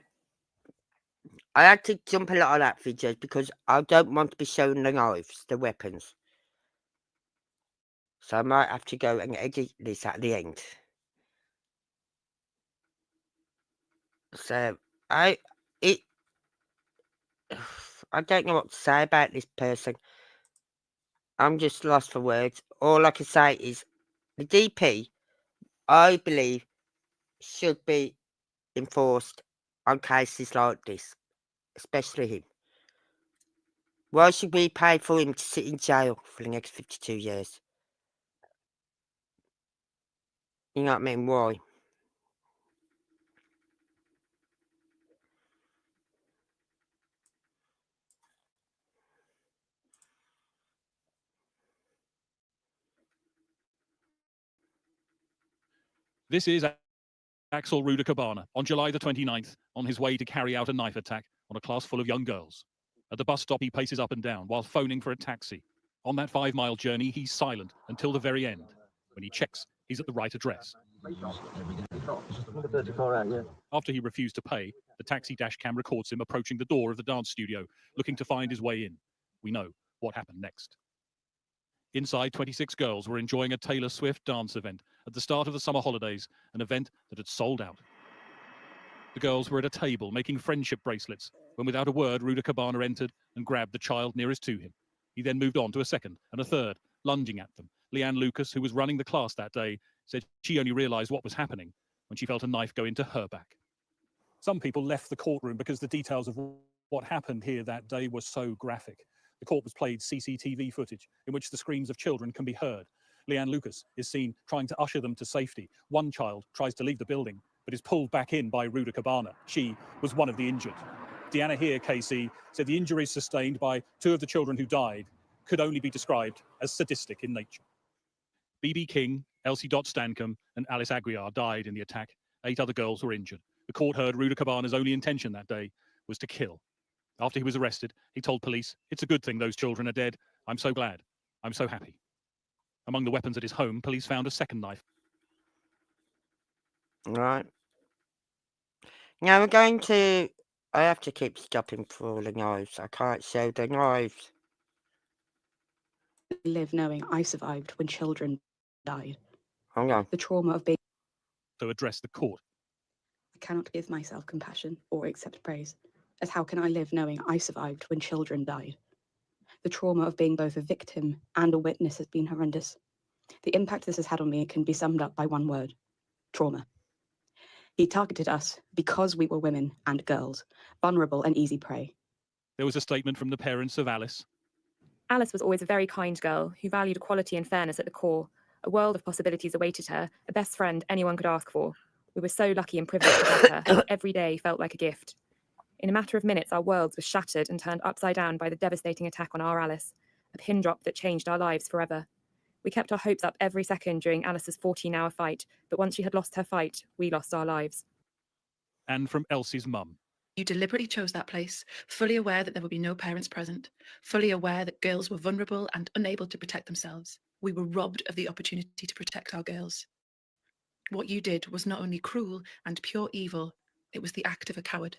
I had to jump a lot of that videos because I don't want to be showing the knives, the weapons. So I might have to go and edit this at the end. So I don't know what to say about this person. I'm just lost for words. All I can say is the DP, I believe, should be enforced on cases like this, especially him. Why should we pay for him to sit in jail for the next 52 years? You know what I mean? Why? This is Axel Rudy Cabana on July the 29th on his way to carry out a knife attack on a class full of young girls. At the bus stop, he paces up and down while phoning for a taxi. On that 5-mile journey, he's silent until the very end. When he checks, he's at the right address. After he refused to pay, the taxi dash cam records him approaching the door of the dance studio, looking to find his way in. We know what happened next. Inside, 26 girls were enjoying a Taylor Swift dance event at the start of the summer holidays, an event that had sold out. The girls were at a table making friendship bracelets when, without a word, Rudy Cabana entered and grabbed the child nearest to him. He then moved on to a second and a third, lunging at them. Leanne Lucas, who was running the class that day, said she only realized what was happening when she felt a knife go into her back. Some people left the courtroom because the details of what happened here that day were so graphic. The court was played CCTV footage in which the screams of children can be heard. Leanne Lucas, is seen trying to usher them to safety. One child tries to leave the building, but is pulled back in by Ruda Cabana. She was one of the injured. Deanna Here, KC, said the injuries sustained by 2 of the children who died could only be described as sadistic in nature. BB King, Elsie Dot Stancombe, and Alice Aguiar died in the attack. 8 other girls were injured. The court heard Ruda Cabana's only intention that day was to kill. After he was arrested, he told police, "It's a good thing those children are dead. I'm so glad. I'm so happy." Among the weapons at his home, police found a second knife. Right. Now we're going to... I have to keep stopping for all the knives. I can't show the knives. Live knowing I survived when children died. Hold on. The trauma of being... To address the court. I cannot give myself compassion or accept praise, as how can I live knowing I survived when children died? The trauma of being both a victim and a witness has been horrendous. The impact this has had on me can be summed up by one word: trauma. He targeted us because we were women and girls, vulnerable and easy prey. There was a statement from the parents of Alice. Alice was always a very kind girl who valued equality and fairness at the core. A world of possibilities awaited her, a best friend anyone could ask for. We were so lucky and privileged to have her. Every day felt like a gift. In a matter of minutes, our worlds were shattered and turned upside down by the devastating attack on our Alice, a pin drop that changed our lives forever. We kept our hopes up every second during Alice's 14-hour fight, but once she had lost her fight, we lost our lives. And from Elsie's mum. You deliberately chose that place, fully aware that there would be no parents present, fully aware that girls were vulnerable and unable to protect themselves. We were robbed of the opportunity to protect our girls. What you did was not only cruel and pure evil, it was the act of a coward.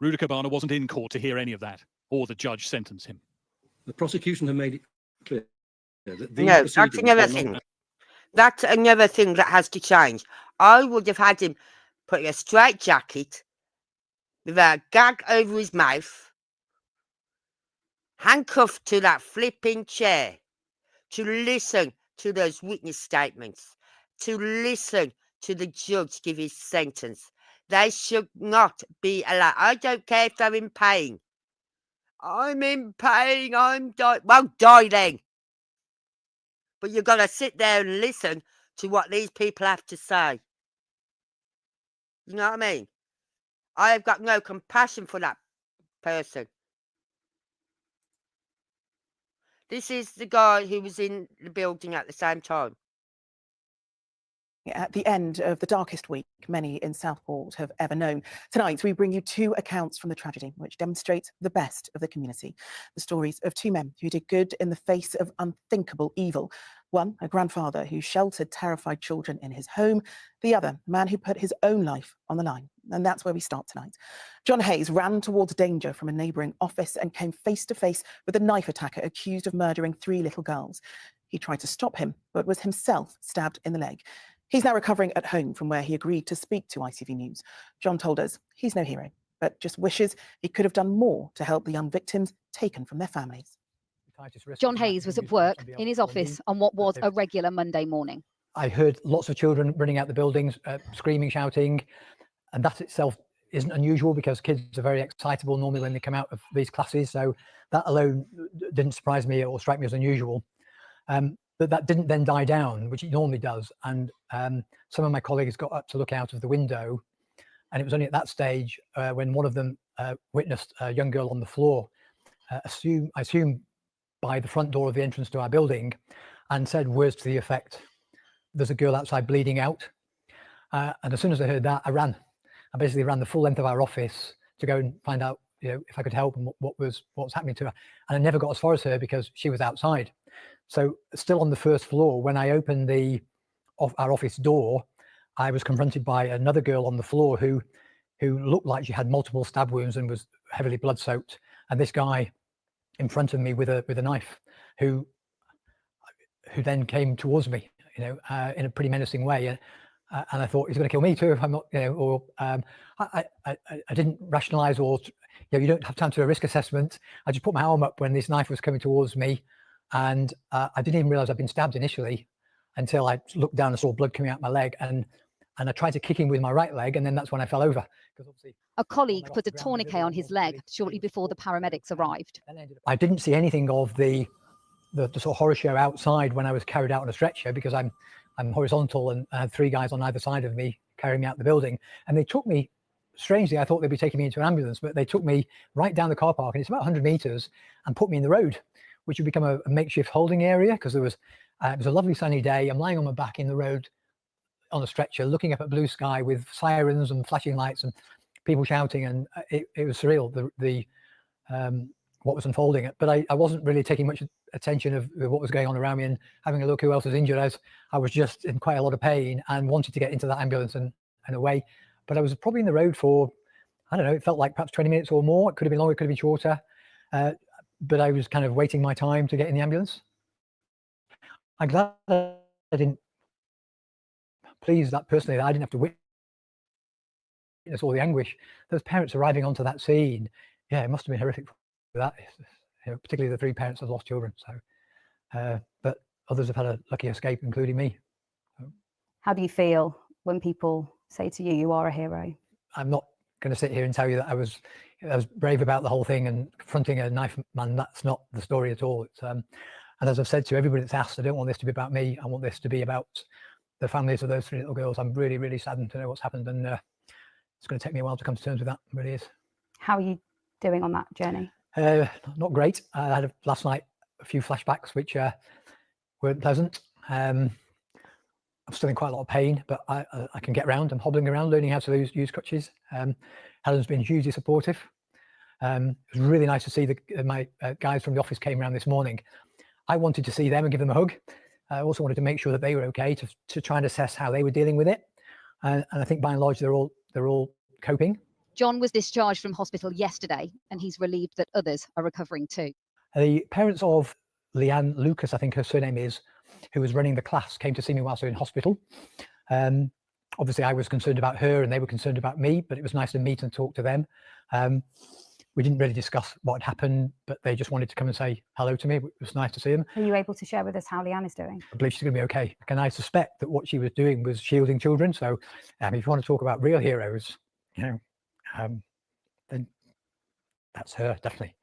Ruda Cabana wasn't in court to hear any of that, or the judge sentence him. The prosecution have made it clear that these No, that's proceedings another were thing. not... That's another thing that has to change. I would have had him put in a straight jacket with a gag over his mouth, handcuffed to that flipping chair, to listen to those witness statements, to listen to the judge give his sentence. They should not be allowed. I don't care if they're in pain. I'm in pain. I'm dying. Well, die then. But you've got to sit there and listen to what these people have to say. You know what I mean? I have got no compassion for that person. This is the guy who was in the building at the same time. At the end of the darkest week many in Southport have ever known. Tonight, we bring you 2 accounts from the tragedy, which demonstrate the best of the community. The stories of 2 men who did good in the face of unthinkable evil. One, a grandfather who sheltered terrified children in his home. The other, a man who put his own life on the line. And that's where we start tonight. John Hayes ran towards danger from a neighbouring office and came face to face with a knife attacker accused of murdering 3 little girls. He tried to stop him, but was himself stabbed in the leg. He's now recovering at home from where he agreed to speak to ITV News. John told us he's no hero, but just wishes he could have done more to help the young victims taken from their families. John Hayes was at work in his office on what was a regular Monday morning. I heard lots of children running out the buildings, screaming, shouting, and that itself isn't unusual because kids are very excitable normally when they come out of these classes. So that alone didn't surprise me or strike me as unusual. But that didn't then die down, which it normally does. And some of my colleagues got up to look out of the window. And it was only at that stage when one of them witnessed a young girl on the floor, I assume by the front door of the entrance to our building, and said words to the effect, "There's a girl outside bleeding out." And as soon as I heard that, I ran. I basically ran the full length of our office to go and find out, if I could help and what was happening to her. And I never got as far as her because she was outside. So still on the first floor, when I opened our office door, I was confronted by another girl on the floor who looked like she had multiple stab wounds and was heavily blood soaked. And this guy in front of me with a knife, who then came towards me, in a pretty menacing way. And I thought, he's going to kill me too if I'm not, I didn't rationalize or, you don't have time to do a risk assessment. I just put my arm up when this knife was coming towards me. And I didn't even realize I'd been stabbed initially until I looked down and saw blood coming out my leg. And I tried to kick him with my right leg. And then that's when I fell over. A colleague put a tourniquet on his leg shortly before the paramedics arrived. I didn't see anything of the the sort of horror show outside when I was carried out on a stretcher, because I'm horizontal and I had 3 guys on either side of me carrying me out the building. And they took me, strangely, I thought they'd be taking me into an ambulance, but they took me right down the car park, and it's about 100 meters, and put me in the road, which would become a makeshift holding area, because there was, it was a lovely sunny day. I'm lying on my back in the road on a stretcher, looking up at blue sky with sirens and flashing lights and people shouting, and it was surreal, what was unfolding. But I wasn't really taking much attention of what was going on around me and having a look who else was injured, as I was just in quite a lot of pain and wanted to get into that ambulance and away. But I was probably in the road for, I don't know, it felt like perhaps 20 minutes or more. It could have been longer, it could have been shorter. But I was kind of waiting my time to get in the ambulance. I'm glad I didn't, please, that personally, that I didn't have to witness all the anguish. Those parents arriving onto that scene, yeah, it must have been horrific for that, particularly the 3 parents that lost children. So, but others have had a lucky escape, including me. How do you feel when people say to you, you are a hero? I'm not going to sit here and tell you that I was brave about the whole thing and confronting a knife man. That's not the story at all. It's, and as I've said to everybody that's asked, I don't want this to be about me. I want this to be about the families of those 3 little girls. I'm really, really saddened to know what's happened, and it's going to take me a while to come to terms with that. It really is. How are you doing on that journey? Not great. I had last night a few flashbacks which weren't pleasant. I'm still in quite a lot of pain, but I can get around. I'm hobbling around, learning how to use crutches. Helen's been hugely supportive. It was really nice to see my guys from the office came around this morning. I wanted to see them and give them a hug. I also wanted to make sure that they were okay, to try and assess how they were dealing with it. And I think by and large, they're all coping. John was discharged from hospital yesterday, and he's relieved that others are recovering too. The parents of Leanne Lucas, I think her surname is, who was running the class, came to see me whilst I was in hospital. Obviously, I was concerned about her and they were concerned about me, but it was nice to meet and talk to them. We didn't really discuss what had happened, but they just wanted to come and say hello to me. It was nice to see them. Are you able to share with us how Leanne is doing? I believe she's going to be okay. And I suspect that what she was doing was shielding children. So if you want to talk about real heroes, then that's her, definitely.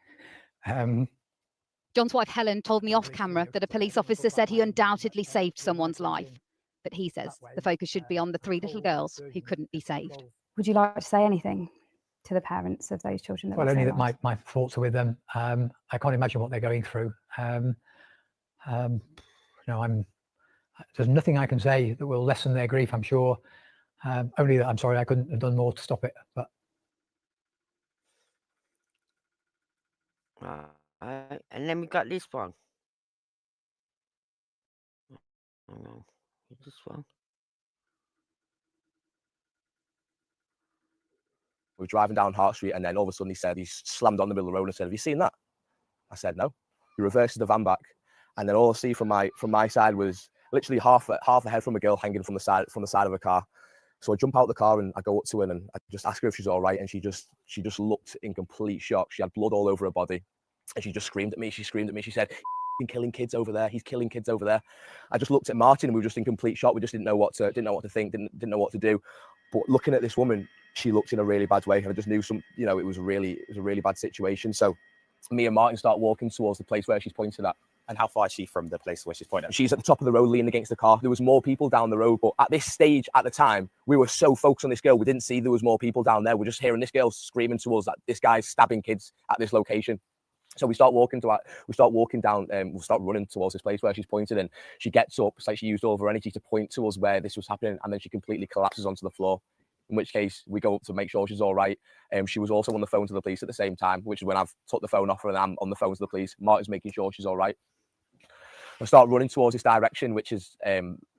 John's wife, Helen, told me off camera that a police officer said he undoubtedly saved someone's life. But he says the focus should be on the 3 little girls who couldn't be saved. Would you like to say anything to the parents of those children? Well, only that my thoughts are with them. I can't imagine what they're going through. There's nothing I can say that will lessen their grief, I'm sure. Only that I'm sorry I couldn't have done more to stop it. But and then we got this one. Hang on, this one. We were driving down Hart Street, and then all of a sudden he slammed on the middle of the road and said, "Have you seen that?" I said, "No." He reverses the van back, and then all I see from my side was literally half a head from a girl hanging from the side of a car. So I jump out the car and I go up to her and I just ask her if she's all right, and she just looked in complete shock. She had blood all over her body, and she just screamed at me. She said, "He's killing kids over there. He's killing kids over there." I just looked at Martin and we were just in complete shock. We just didn't know what to think, didn't know what to do. But looking at this woman, she looked in a really bad way, and I just knew it was a really bad situation. So me and Martin start walking towards the place where she's pointed at. And how far is she from the place where she's pointing at? She's at the top of the road, leaning against the car. There was more people down the road, but at this stage, at the time, we were so focused on this girl, we didn't see there was more people down there. We're just hearing this girl screaming to us that this guy's stabbing kids at this location. So we start walking down, we'll start running towards this place where she's pointed, and she gets up. It's like she used all of her energy to point to us where this was happening, and then she completely collapses onto the floor. In which case we go up to make sure she's all right. She was also on the phone to the police at the same time, which is when I've took the phone off her and I'm on the phone to the police. Martin's making sure she's all right. I start running towards this direction, which is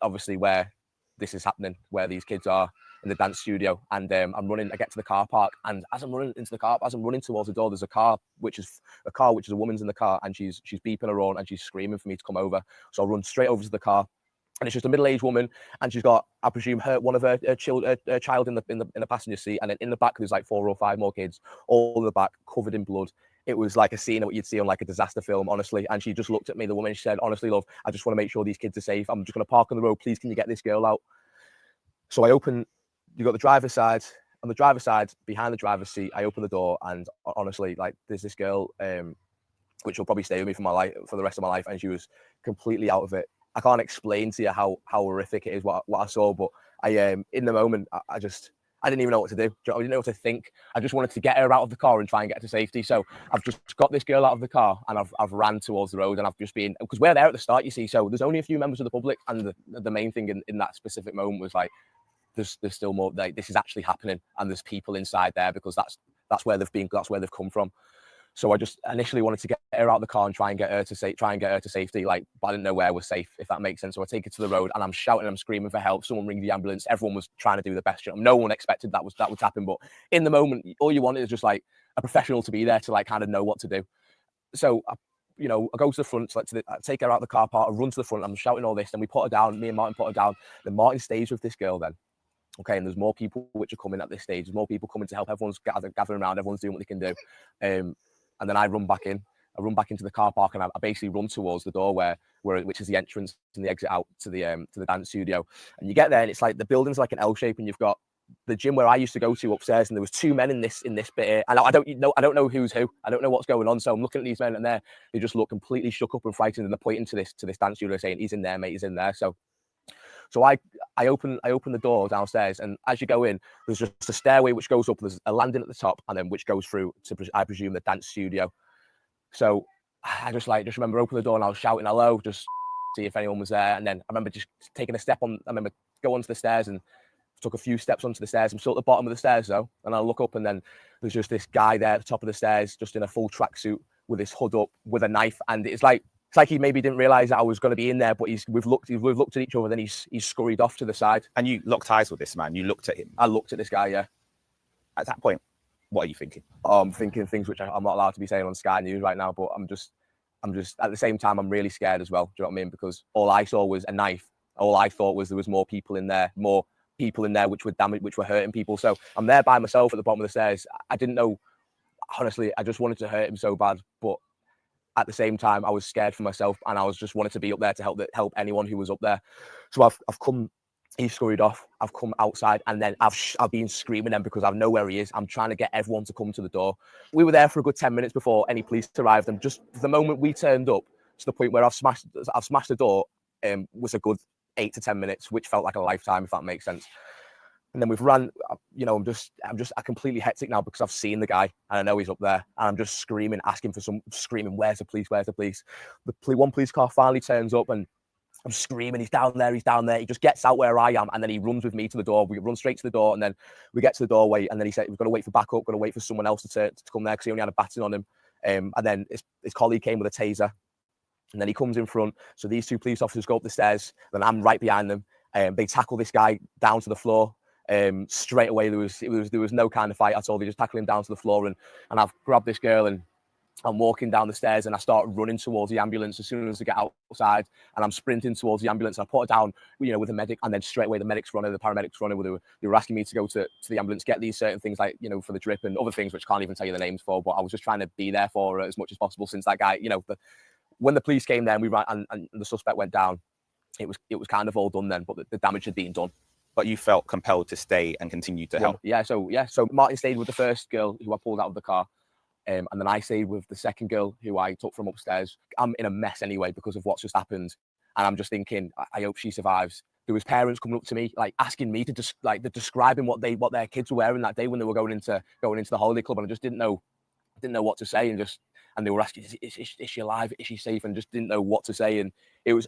obviously where this is happening, where these kids are in the dance studio. And I'm running, I get to the car park, and as I'm running towards the door, there's a car, which is a woman's in the car, and she's beeping her horn and she's screaming for me to come over. So I run straight over to the car. And it's just a middle-aged woman, and she's got, I presume, one of her child in the passenger seat, and then in the back there's like 4 or 5 more kids, all in the back, covered in blood. It was like a scene of what you'd see on like a disaster film, honestly. And she just looked at me, the woman. She said, "Honestly, love, I just want to make sure these kids are safe. I'm just going to park on the road. Please, can you get this girl out?" So you got the driver's side. On the driver's side, behind the driver's seat, I open the door, and honestly, like, there's this girl. which will probably stay with me for my life, for the rest of my life. And she was completely out of it. I can't explain to you how horrific it is what I saw, but in the moment, I didn't even know what to do. I didn't know what to think. I just wanted to get her out of the car and try and get her to safety. So I've just got this girl out of the car and I've ran towards the road, and I've just been, because we're there at the start, you see, so there's only a few members of the public, and the main thing in that specific moment was like, there's still more, like, this is actually happening, and there's people inside there, because that's where they've come from. So I just initially wanted to get her out of the car and try and get her to safety, like, but I didn't know where was safe, if that makes sense. So I take her to the road and I'm shouting, I'm screaming for help. Someone ring the ambulance. Everyone was trying to do the best job. No one expected that would happen, but in the moment, all you wanted is just like a professional to be there to like kind of know what to do. So I go to the front, I take her out of the car park, I run to the front, I'm shouting all this, and we put her down. Me and Martin put her down. Then Martin stays with this girl then. Okay, and there's more people which are coming at this stage. There's more people coming to help. Everyone's gathering around. Everyone's doing what they can do. And then I run back in. I run back into the car park, and I basically run towards the door which is the entrance and the exit out to the dance studio. And you get there, and it's like the building's like an L shape, and you've got the gym where I used to go to upstairs, and there was two men in this bit here, and I don't know who's who. I don't know what's going on. So I'm looking at these men, and they just look completely shook up and frightened, and they're pointing to this dance studio, saying, "He's in there, mate. He's in there." So I open the door downstairs, and as you go in, there's just a stairway which goes up. There's a landing at the top, and then which goes through to, I presume, the dance studio. So I just remember opening the door, and I was shouting hello, just see if anyone was there. And then I remember just taking a step on. I remember going onto the stairs and took a few steps onto the stairs. I'm still at the bottom of the stairs though, and I look up, and then there's just this guy there at the top of the stairs, just in a full tracksuit with his hood up, with a knife, and it's like he maybe didn't realise that I was going to be in there, but we've looked at each other, then he's scurried off to the side. And you locked eyes with this man? You looked at him? I looked at this guy, yeah. At that point, what are you thinking? I'm thinking things which I'm not allowed to be saying on Sky News right now, but I'm just at the same time, I'm really scared as well. Do you know what I mean? Because all I saw was a knife. All I thought was there was more people in there which were damaged, which were hurting people. So I'm there by myself at the bottom of the stairs. I didn't know, honestly, I just wanted to hurt him so bad, but at the same time, I was scared for myself, and I was just wanted to be up there to help anyone who was up there. So I've come. He's scurried off. I've come outside, and then I've been screaming then, because I know where he is. I'm trying to get everyone to come to the door. We were there for a good 10 minutes before any police arrived, and just the moment we turned up to the point where I've smashed the door, was a good 8 to 10 minutes, which felt like a lifetime, if that makes sense. And then we've ran, I'm completely hectic now, because I've seen the guy and I know he's up there, and I'm just screaming, screaming, where's the police, where's the police? One police car finally turns up, and I'm screaming, he's down there. He just gets out where I am, and then he runs with me to the door. We run straight to the door, and then we get to the doorway, and then he said we've got to wait for backup, got to wait for someone else to come there, because he only had a baton on him. And then his colleague came with a taser, and then he comes in front. So these two police officers go up the stairs, then I'm right behind them. They tackle this guy down to the floor. Straight away, there was no kind of fight at all. They just tackle him down to the floor, and I've grabbed this girl, and I'm walking down the stairs, and I start running towards the ambulance as soon as I get outside, and I'm sprinting towards the ambulance. I put her down, with a medic, and then straight away the paramedics running. They were asking me to go to the ambulance, get these certain things like, for the drip and other things which I can't even tell you the names for, but I was just trying to be there for her as much as possible, since that guy, when the police came there and we ran and the suspect went down, it was kind of all done then, but the damage had been done. But you felt compelled to stay and continue to help. Yeah. So Martin stayed with the first girl who I pulled out of the car. And then I stayed with the second girl who I took from upstairs. I'm in a mess anyway because of what's just happened. And I'm just thinking, I hope she survives. There was parents coming up to me, like asking me to describing what their kids were wearing that day when they were going into the holiday club. And I just didn't know what to say. And they were asking, is she alive? Is she safe? And just didn't know what to say. And it was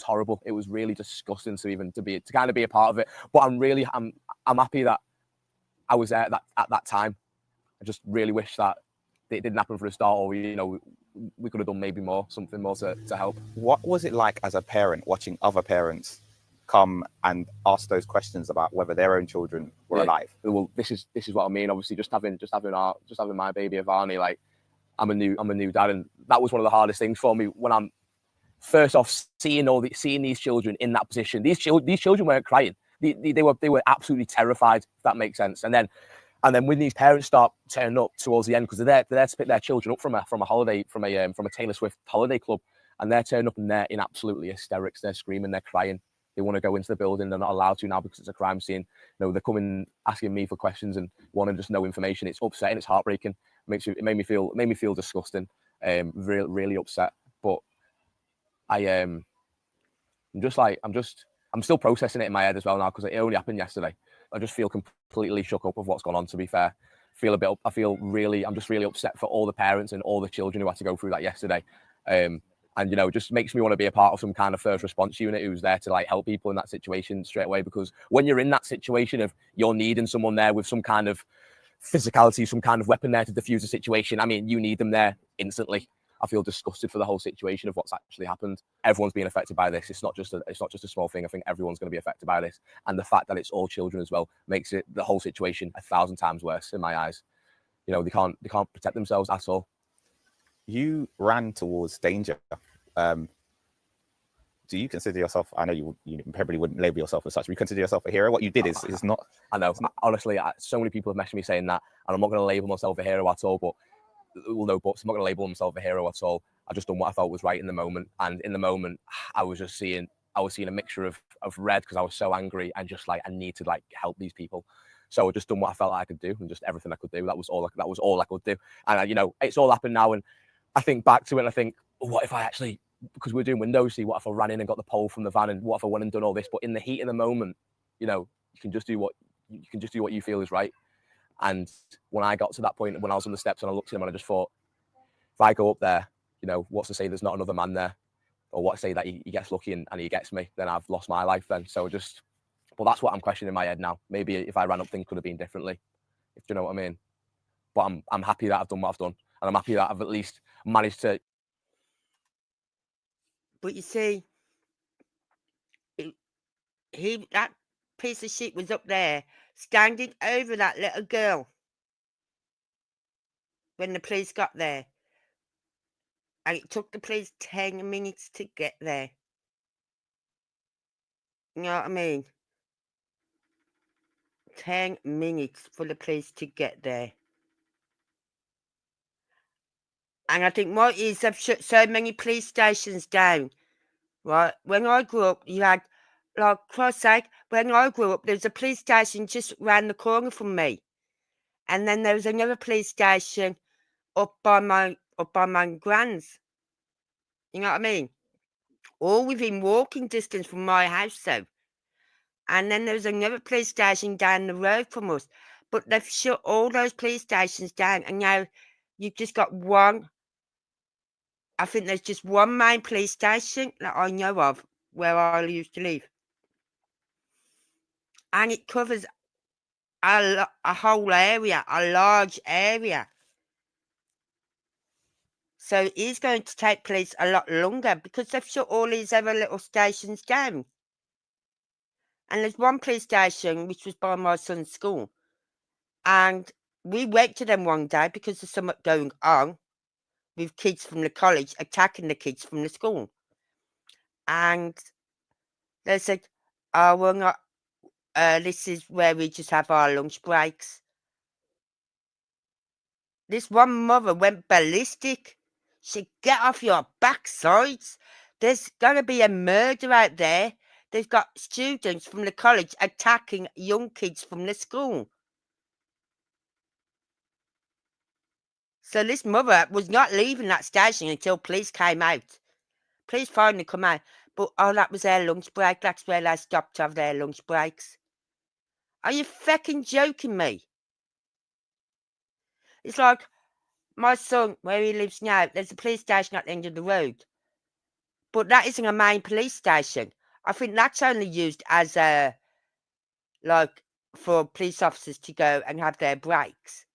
horrible. It was really disgusting to kind of be a part of it. But I'm happy that I was there at that time. I just really wish that it didn't happen for a start, or we could have done maybe something more to help. What was it like as a parent watching other parents come and ask those questions about whether their own children were alive? Well, this is what I mean. Obviously, just having my baby Ivani, like I'm a new dad, and that was one of the hardest things for me when I'm first off seeing these children in that position. These children weren't crying; they were absolutely terrified. If that makes sense. And then when these parents start turning up towards the end, because they're there to pick their children up from a Taylor Swift holiday club, and they're turning up and they're in absolutely hysterics. They're screaming, they're crying. They want to go into the building. They're not allowed to now because it's a crime scene. They're coming asking me for questions and wanting just no information. It's upsetting. It's heartbreaking. It made me feel disgusting. Really upset. But I'm still processing it in my head as well now, because it only happened yesterday. I just feel completely shook up of what's gone on, to be fair. I'm just really upset for all the parents and all the children who had to go through that yesterday. And, you know, it just makes me want to be a part of some kind of first response unit who's there to like help people in that situation straight away. Because when you're in that situation of you're needing someone there with some kind of physicality, some kind of weapon there to defuse the situation, I mean, you need them there instantly. I feel disgusted for the whole situation of what's actually happened. Everyone's being affected by this. It's not just a small thing. I think everyone's going to be affected by this, and the fact that it's all children as well makes it the whole situation 1,000 times worse in my eyes. You know, they can't protect themselves at all. You ran towards danger. Do you consider yourself? I know you probably wouldn't label yourself as such. But you consider yourself a hero. What you did is not. I know. Honestly, so many people have messaged me saying that, and I'm not going to label myself a hero at all. But well, no buts. I'm not going to label myself a hero at all. I just done what I felt was right in the moment, and in the moment, I was seeing a mixture of red, because I was so angry and just like I need to like help these people. So I just done what I felt like I could do, and just everything I could do. That was all I could do. And you know, it's all happened now, and I think back to it, and I think, what if I actually, because we're doing windows, see, what if I ran in and got the pole from the van, and what if I went and done all this? But in the heat of the moment, you know, you can just do what you feel is right. And when I got to that point, when I was on the steps and I looked at him, and I just thought, if I go up there, you know, what's to say there's not another man there? Or what to say that he gets lucky and he gets me? Then I've lost my life then. So but that's what I'm questioning in my head now. Maybe if I ran up, things could have been differently, if you know what I mean. But I'm happy that I've done what I've done, and I'm happy that I've at least managed to. But you see, that piece of shit was up there, standing over that little girl when the police got there. And it took the police 10 minutes to get there. You know what I mean? 10 minutes for the police to get there. And I think what is, they've shut so many police stations down, right? When I grew up, you had, like, Christ's sake, when I grew up, there was a police station just round the corner from me. And then there was another police station up by my grand's. You know what I mean? All within walking distance from my house, though. And then there was another police station down the road from us. But they've shut all those police stations down, and now you've just got one. I think there's just one main police station that I know of where I used to live. And it covers a whole area, a large area. So it is going to take police a lot longer, because they've shut all these other little stations down. And there's one police station which was by my son's school. And we went to them one day because there's something going on with kids from the college attacking the kids from the school. And they said, oh, we're not, this is where we just have our lunch breaks. This one mother went ballistic. She said, get off your backsides. There's going to be a murder out there. They've got students from the college attacking young kids from the school. So this mother was not leaving that station until police came out. Police finally come out. But, oh, that was their lunch break. That's where they stopped to have their lunch breaks. Are you fucking joking me? It's like my son, where he lives now, there's a police station at the end of the road. But that isn't a main police station. I think that's only used as a, like, for police officers to go and have their breaks.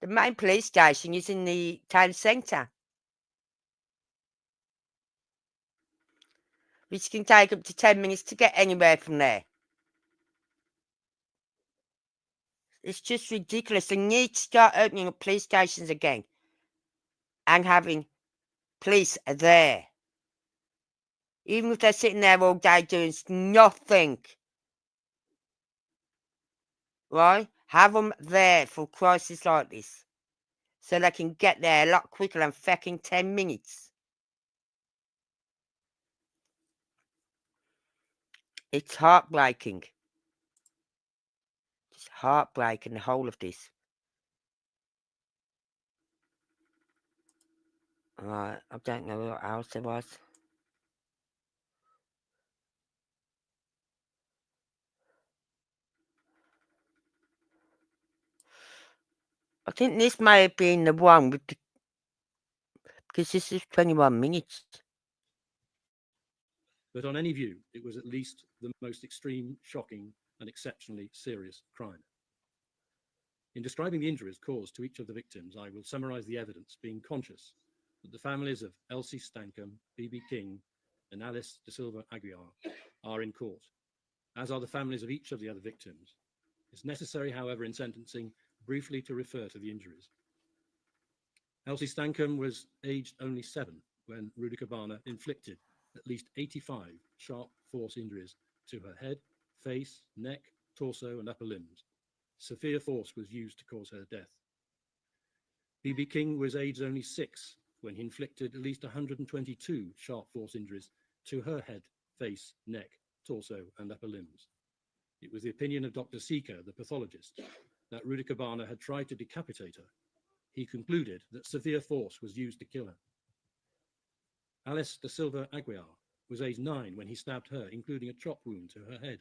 The main police station is in the town centre, which can take up to 10 minutes to get anywhere from there. It's just ridiculous. They need to start opening up police stations again and having police there. Even if they're sitting there all day doing nothing. Right? Have them there for crises like this. So they can get there a lot quicker than fucking 10 minutes. It's heartbreaking. Just heartbreaking, the whole of this. Right, I don't know what else there was. I think this may have been the one with the, because this is 21 minutes. But on any view, it was at least the most extreme, shocking, and exceptionally serious crime. In describing the injuries caused to each of the victims, I will summarise the evidence, being conscious that the families of Elsie Stankham, B.B. King, and Alice De Silva Aguiar are in court, as are the families of each of the other victims. It's necessary, however, in sentencing, briefly to refer to the injuries. Elsie Stankham was aged only 7 when Rudy Cabana inflicted at least 85 sharp force injuries to her head, face, neck, torso, and upper limbs. Severe force was used to cause her death. B.B. King was aged only 6 when he inflicted at least 122 sharp force injuries to her head, face, neck, torso, and upper limbs. It was the opinion of Dr. Seeker, the pathologist, that Rudy Cabana had tried to decapitate her. He concluded that severe force was used to kill her. Alice De Silva Aguiar was aged 9 when he stabbed her, including a chop wound to her head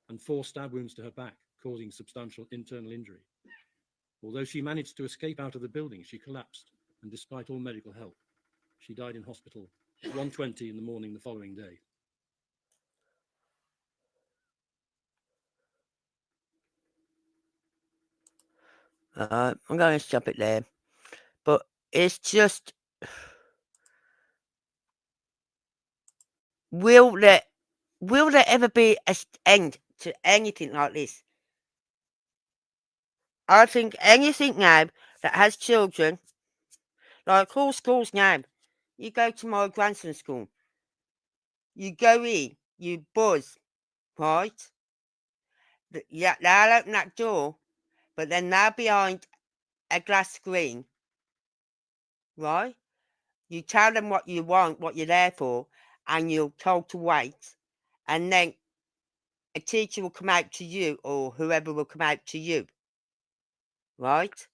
and 4 stab wounds to her back, causing substantial internal injury. Although she managed to escape out of the building, she collapsed, and despite all medical help, she died in hospital at 1:20 in the morning the following day. I'm going to stop it there. But it's just, will there ever be an end to anything like this? I think anything now that has children, like all schools now, you go to my grandson's school, you go in, you buzz, right? Yeah, they'll open that door, but then they're behind a glass screen, right? You tell them what you want, what you're there for, and you're told to wait, and then a teacher will come out to you, or whoever will come out to you, right?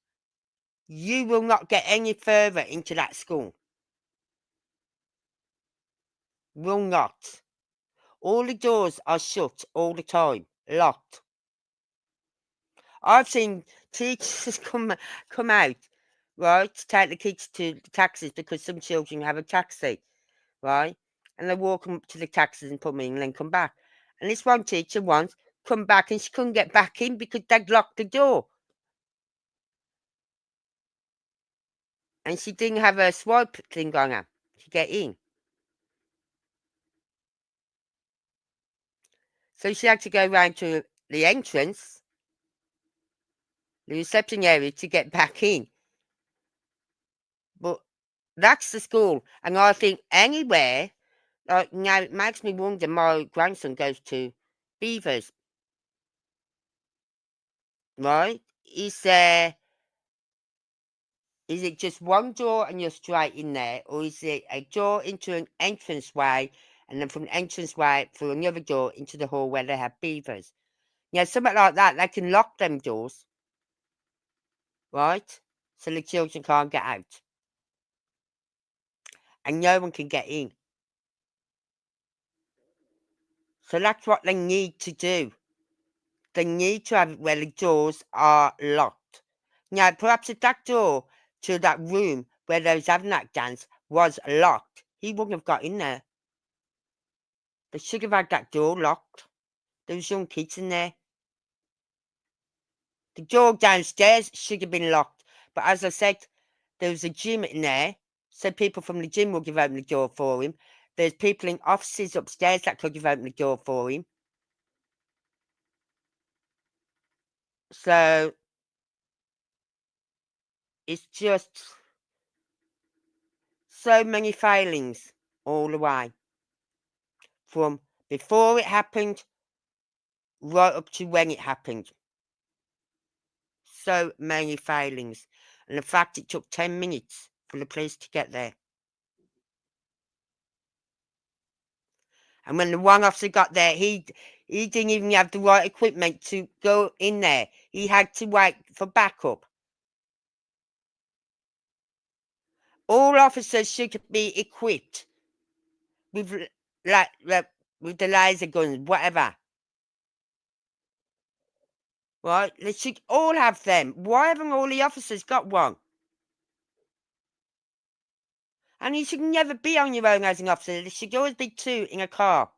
You will not get any further into that school. Will not. All the doors are shut all the time, locked. I've seen teachers come out, right, to take the kids to the taxis because some children have a taxi, right? And they walk them to the taxis and put them in and then come back. And this one teacher once come back and she couldn't get back in because they'd locked the door. And she didn't have a swipe thing on her to get in. So she had to go round to the entrance, the reception area, to get back in. But that's the school. And I think anywhere, like now, it makes me wonder, my grandson goes to Beavers, right? Is it just one door and you're straight in there? Or is it a door into an entranceway and then from the entranceway through another door into the hall where they have Beavers? Yeah, something like that. They can lock them doors, right? So the children can't get out. And no one can get in. So that's what they need to do. They need to have it where the doors are locked. Now, perhaps if that door to that room where they was having that dance was locked, he wouldn't have got in there. They should have had that door locked. There was young kids in there. The door downstairs should have been locked. But as I said, there was a gym in there, so people from the gym would have opened the door for him. There's people in offices upstairs that could have opened the door for him. So it's just so many failings all the way. From before it happened, right up to when it happened. So many failings. And the fact it took 10 minutes for the police to get there. And when the one officer got there, he didn't even have the right equipment to go in there. He had to wait for backup. All officers should be equipped with with the laser guns, whatever. Right? They should all have them. Why haven't all the officers got one? And you should never be on your own as an officer. There should always be two in a car.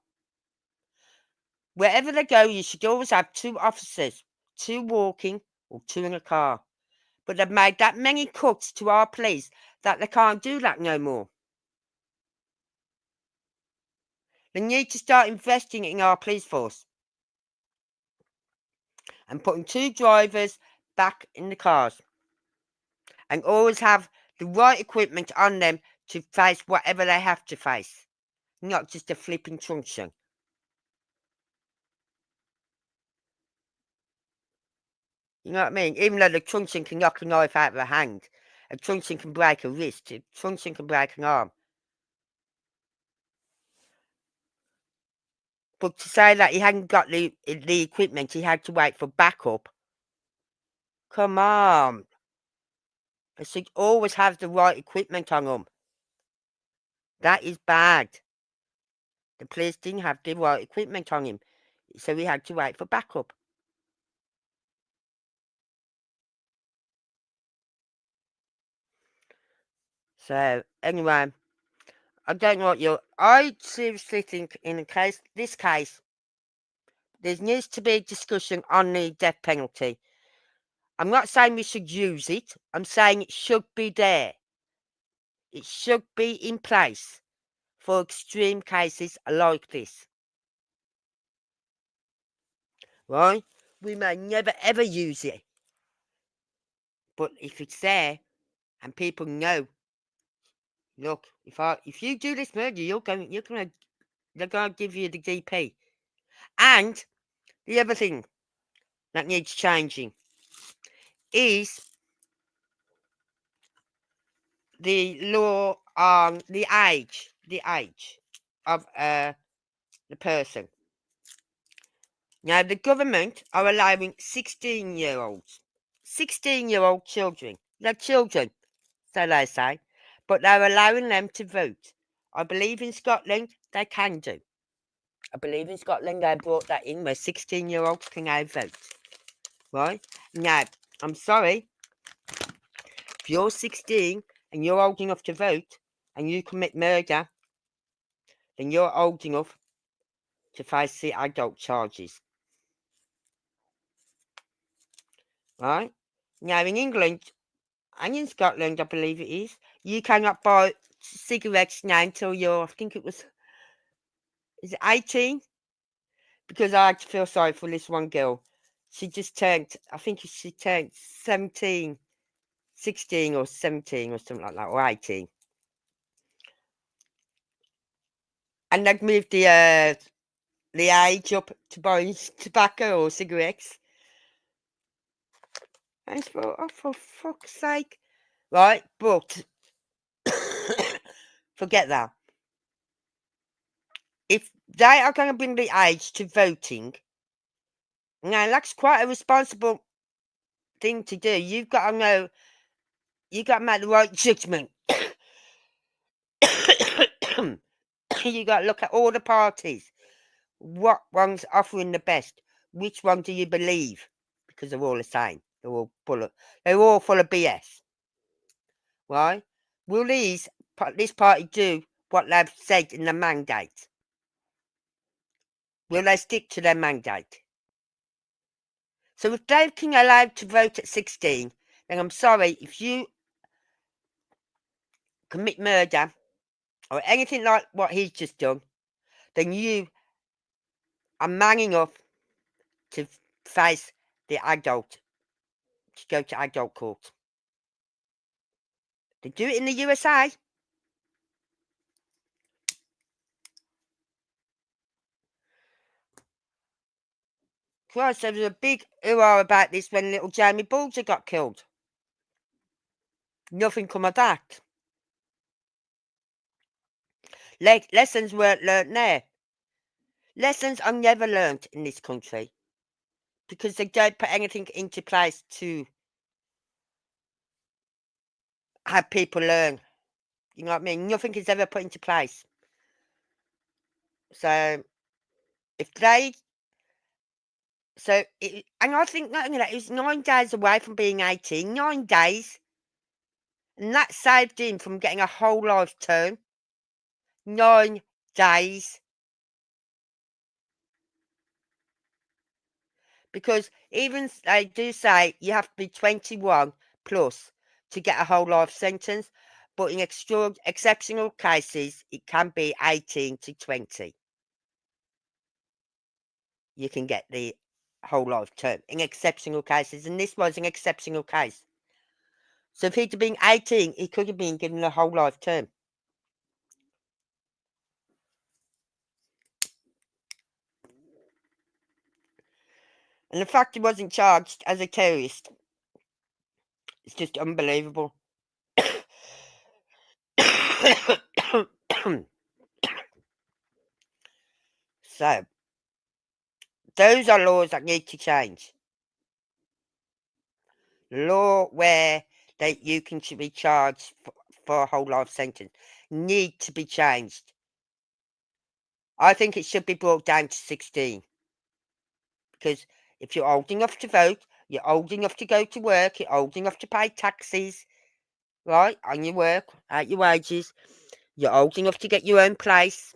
Wherever they go, you should always have two officers, two walking or two in a car. But they've made that many cuts to our police that they can't do that no more. They need to start investing in our police force and putting two drivers back in the cars and always have the right equipment on them to face whatever they have to face, not just a flipping truncheon. You know what I mean? Even though the truncheon can knock a knife out of a hand, a truncheon can break a wrist, a truncheon can break an arm. But to say that he hadn't got the equipment, he had to wait for backup. Come on. They should always have the right equipment on them. That is bad. The police didn't have the right equipment on him, so he had to wait for backup. So, anyway, I don't know what I seriously think in this case, there needs to be a discussion on the death penalty. I'm not saying we should use it. I'm saying it should be there. It should be in place for extreme cases like this. Right? We may never ever use it. But if it's there and people know, look, if you do this murder, they're gonna give you the DP. And the other thing that needs changing is the law on the age of the person. Now, the government are allowing 16-year-olds, 16-year-old children. They're children, so they say, but they're allowing them to vote. I believe in Scotland they can do. I believe in Scotland they brought that in where 16-year-olds can now vote. Right? Now, I'm sorry, if you're 16 and you're old enough to vote and you commit murder, then you're old enough to face the adult charges. Right? Now, in England and in Scotland, I believe it is, you cannot buy cigarettes now until you're, I think it was, is it 18? Because I had to feel sorry for this one girl. She just turned, I think she turned 16 or 17 or something like that, or 18. And they'd moved the age up to buying tobacco or cigarettes. And I thought, oh, for fuck's sake. Right, but forget that. If they are going to bring the age to voting, now that's quite a responsible thing to do. You've got to know, you've got to make the right judgment. You got to look at all the parties. What one's offering the best? Which one do you believe? Because they're all the same. They're all full of BS. Right? Will this party do what they've said in the mandate? Will they stick to their mandate? So if they've been allowed to vote at 16, then I'm sorry, if you commit murder or anything like what he's just done, then you are man enough to face the adult, to go to adult court. They do it in the USA. Christ, there was a big hurrah about this when little Jamie Bulger got killed. Nothing come of that. Lessons weren't learnt there. Lessons are never learnt in this country because they don't put anything into place to have people learn You know what I mean? Nothing is ever put into place. So if they, and I think not only that, it was 9 days away from being 18, 9 days, and that saved him from getting a whole life term. 9 days. Because even they do say you have to be 21 plus to get a whole life sentence, but in exceptional cases, it can be 18 to 20. You can get the whole life term in exceptional cases, and this was an exceptional case. So if he'd have been 18, he could have been given a whole life term. And the fact he wasn't charged as a terrorist is just unbelievable. So, those are laws that need to change. Law where you can be charged for a whole life sentence need to be changed. I think it should be brought down to 16. Because if you're old enough to vote, you're old enough to go to work, you're old enough to pay taxes, right, on your work, at your wages, you're old enough to get your own place,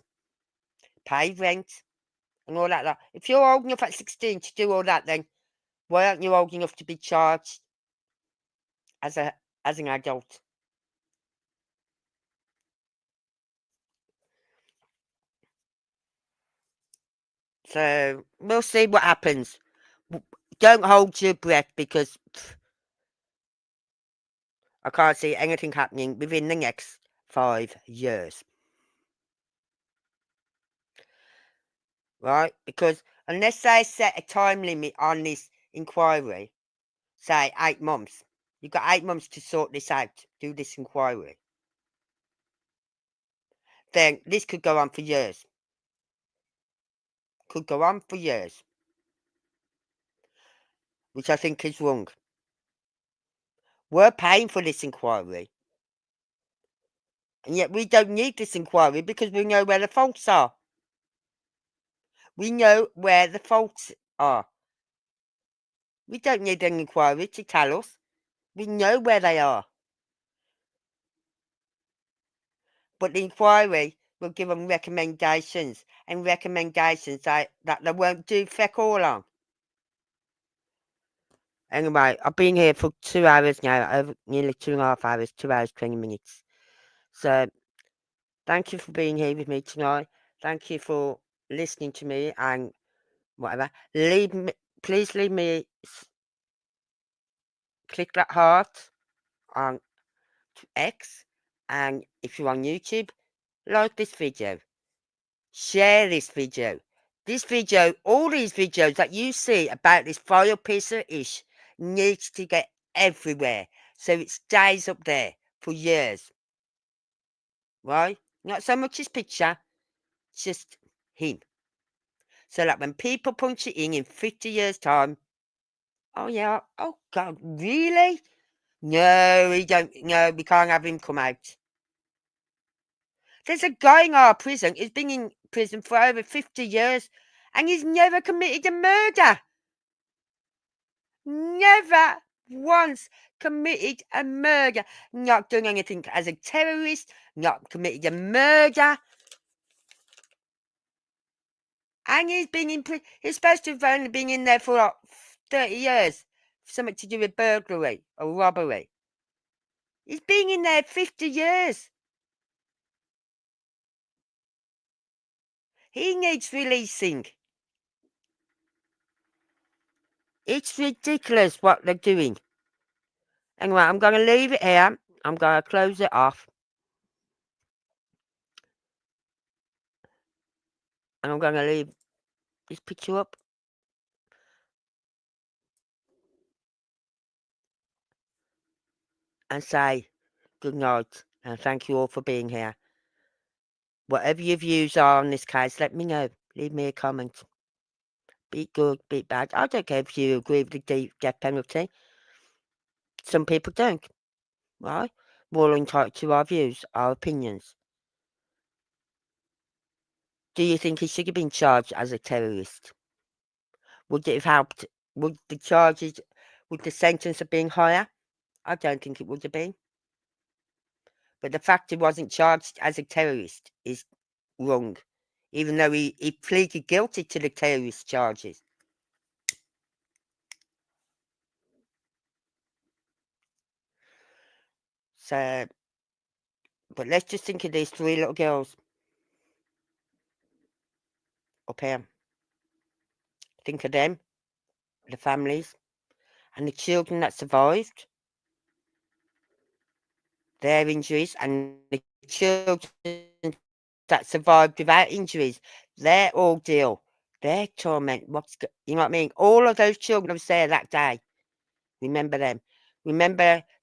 pay rent, and all that. If you're old enough at 16 to do all that, then why aren't you old enough to be charged as an adult? So we'll see what happens. Don't hold your breath, because I can't see anything happening within the next 5 years. Right? Because unless they set a time limit on this inquiry, say 8 months, you've got 8 months to sort this out, do this inquiry, then this could go on for years. Could go on for years. Which I think is wrong. We're paying for this inquiry. And yet we don't need this inquiry because we know where the faults are. We know where the faults are. We don't need an inquiry to tell us. We know where they are. But the inquiry will give them recommendations, and recommendations that they won't do feck all on. Anyway, I've been here for 2 hours now, over nearly 2.5 hours, 2 hours, 20 minutes. So, thank you for being here with me tonight. Thank you for listening to me and whatever. Please leave me, click that heart on X, and if you're on YouTube, like this video. Share this video. All these videos that you see about this vile piece of ish needs to get everywhere, so it stays up there for years. Right? Not so much his picture, just him. So that when people punch it in 50 years' time, oh yeah, oh God, really? No, we can't have him come out. There's a guy in our prison, he's been in prison for over 50 years, and he's never committed a murder. Never once committed a murder. Not done anything as a terrorist, not committed a murder. And he's been in prison. He's supposed to have only been in there for 30 years. Something to do with burglary or robbery. He's been in there 50 years. He needs releasing. It's ridiculous what they're doing. Anyway, I'm going to leave it here. I'm going to close it off. And I'm going to leave this picture up. And say good night. And thank you all for being here. Whatever your views are on this case, let me know. Leave me a comment. Be it good, be it bad. I don't care if you agree with the death penalty. Some people don't. Right? We're all entitled to our views, our opinions. Do you think he should have been charged as a terrorist? Would it have helped? Would the sentence have been higher? I don't think it would have been. But the fact he wasn't charged as a terrorist is wrong, even though he pleaded guilty to the terrorist charges. So, but let's just think of these 3 little girls up here. Think of them, the families, and the children that survived their injuries, and the children that survived without injuries, their ordeal, their torment, you know what I mean? All of those children was there that day. Remember them.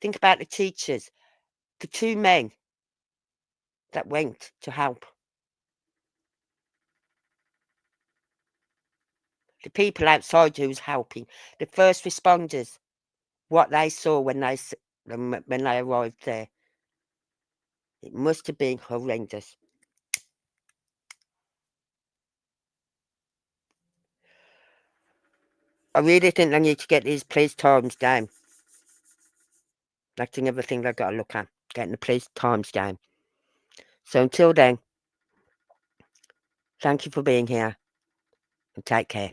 Think about the teachers, the 2 men that went to help. The people outside who was helping, the first responders, what they saw when they arrived there. It must have been horrendous. I really think they need to get these police times down. That's another thing they've got to look at, getting the police times down. So until then, thank you for being here and take care.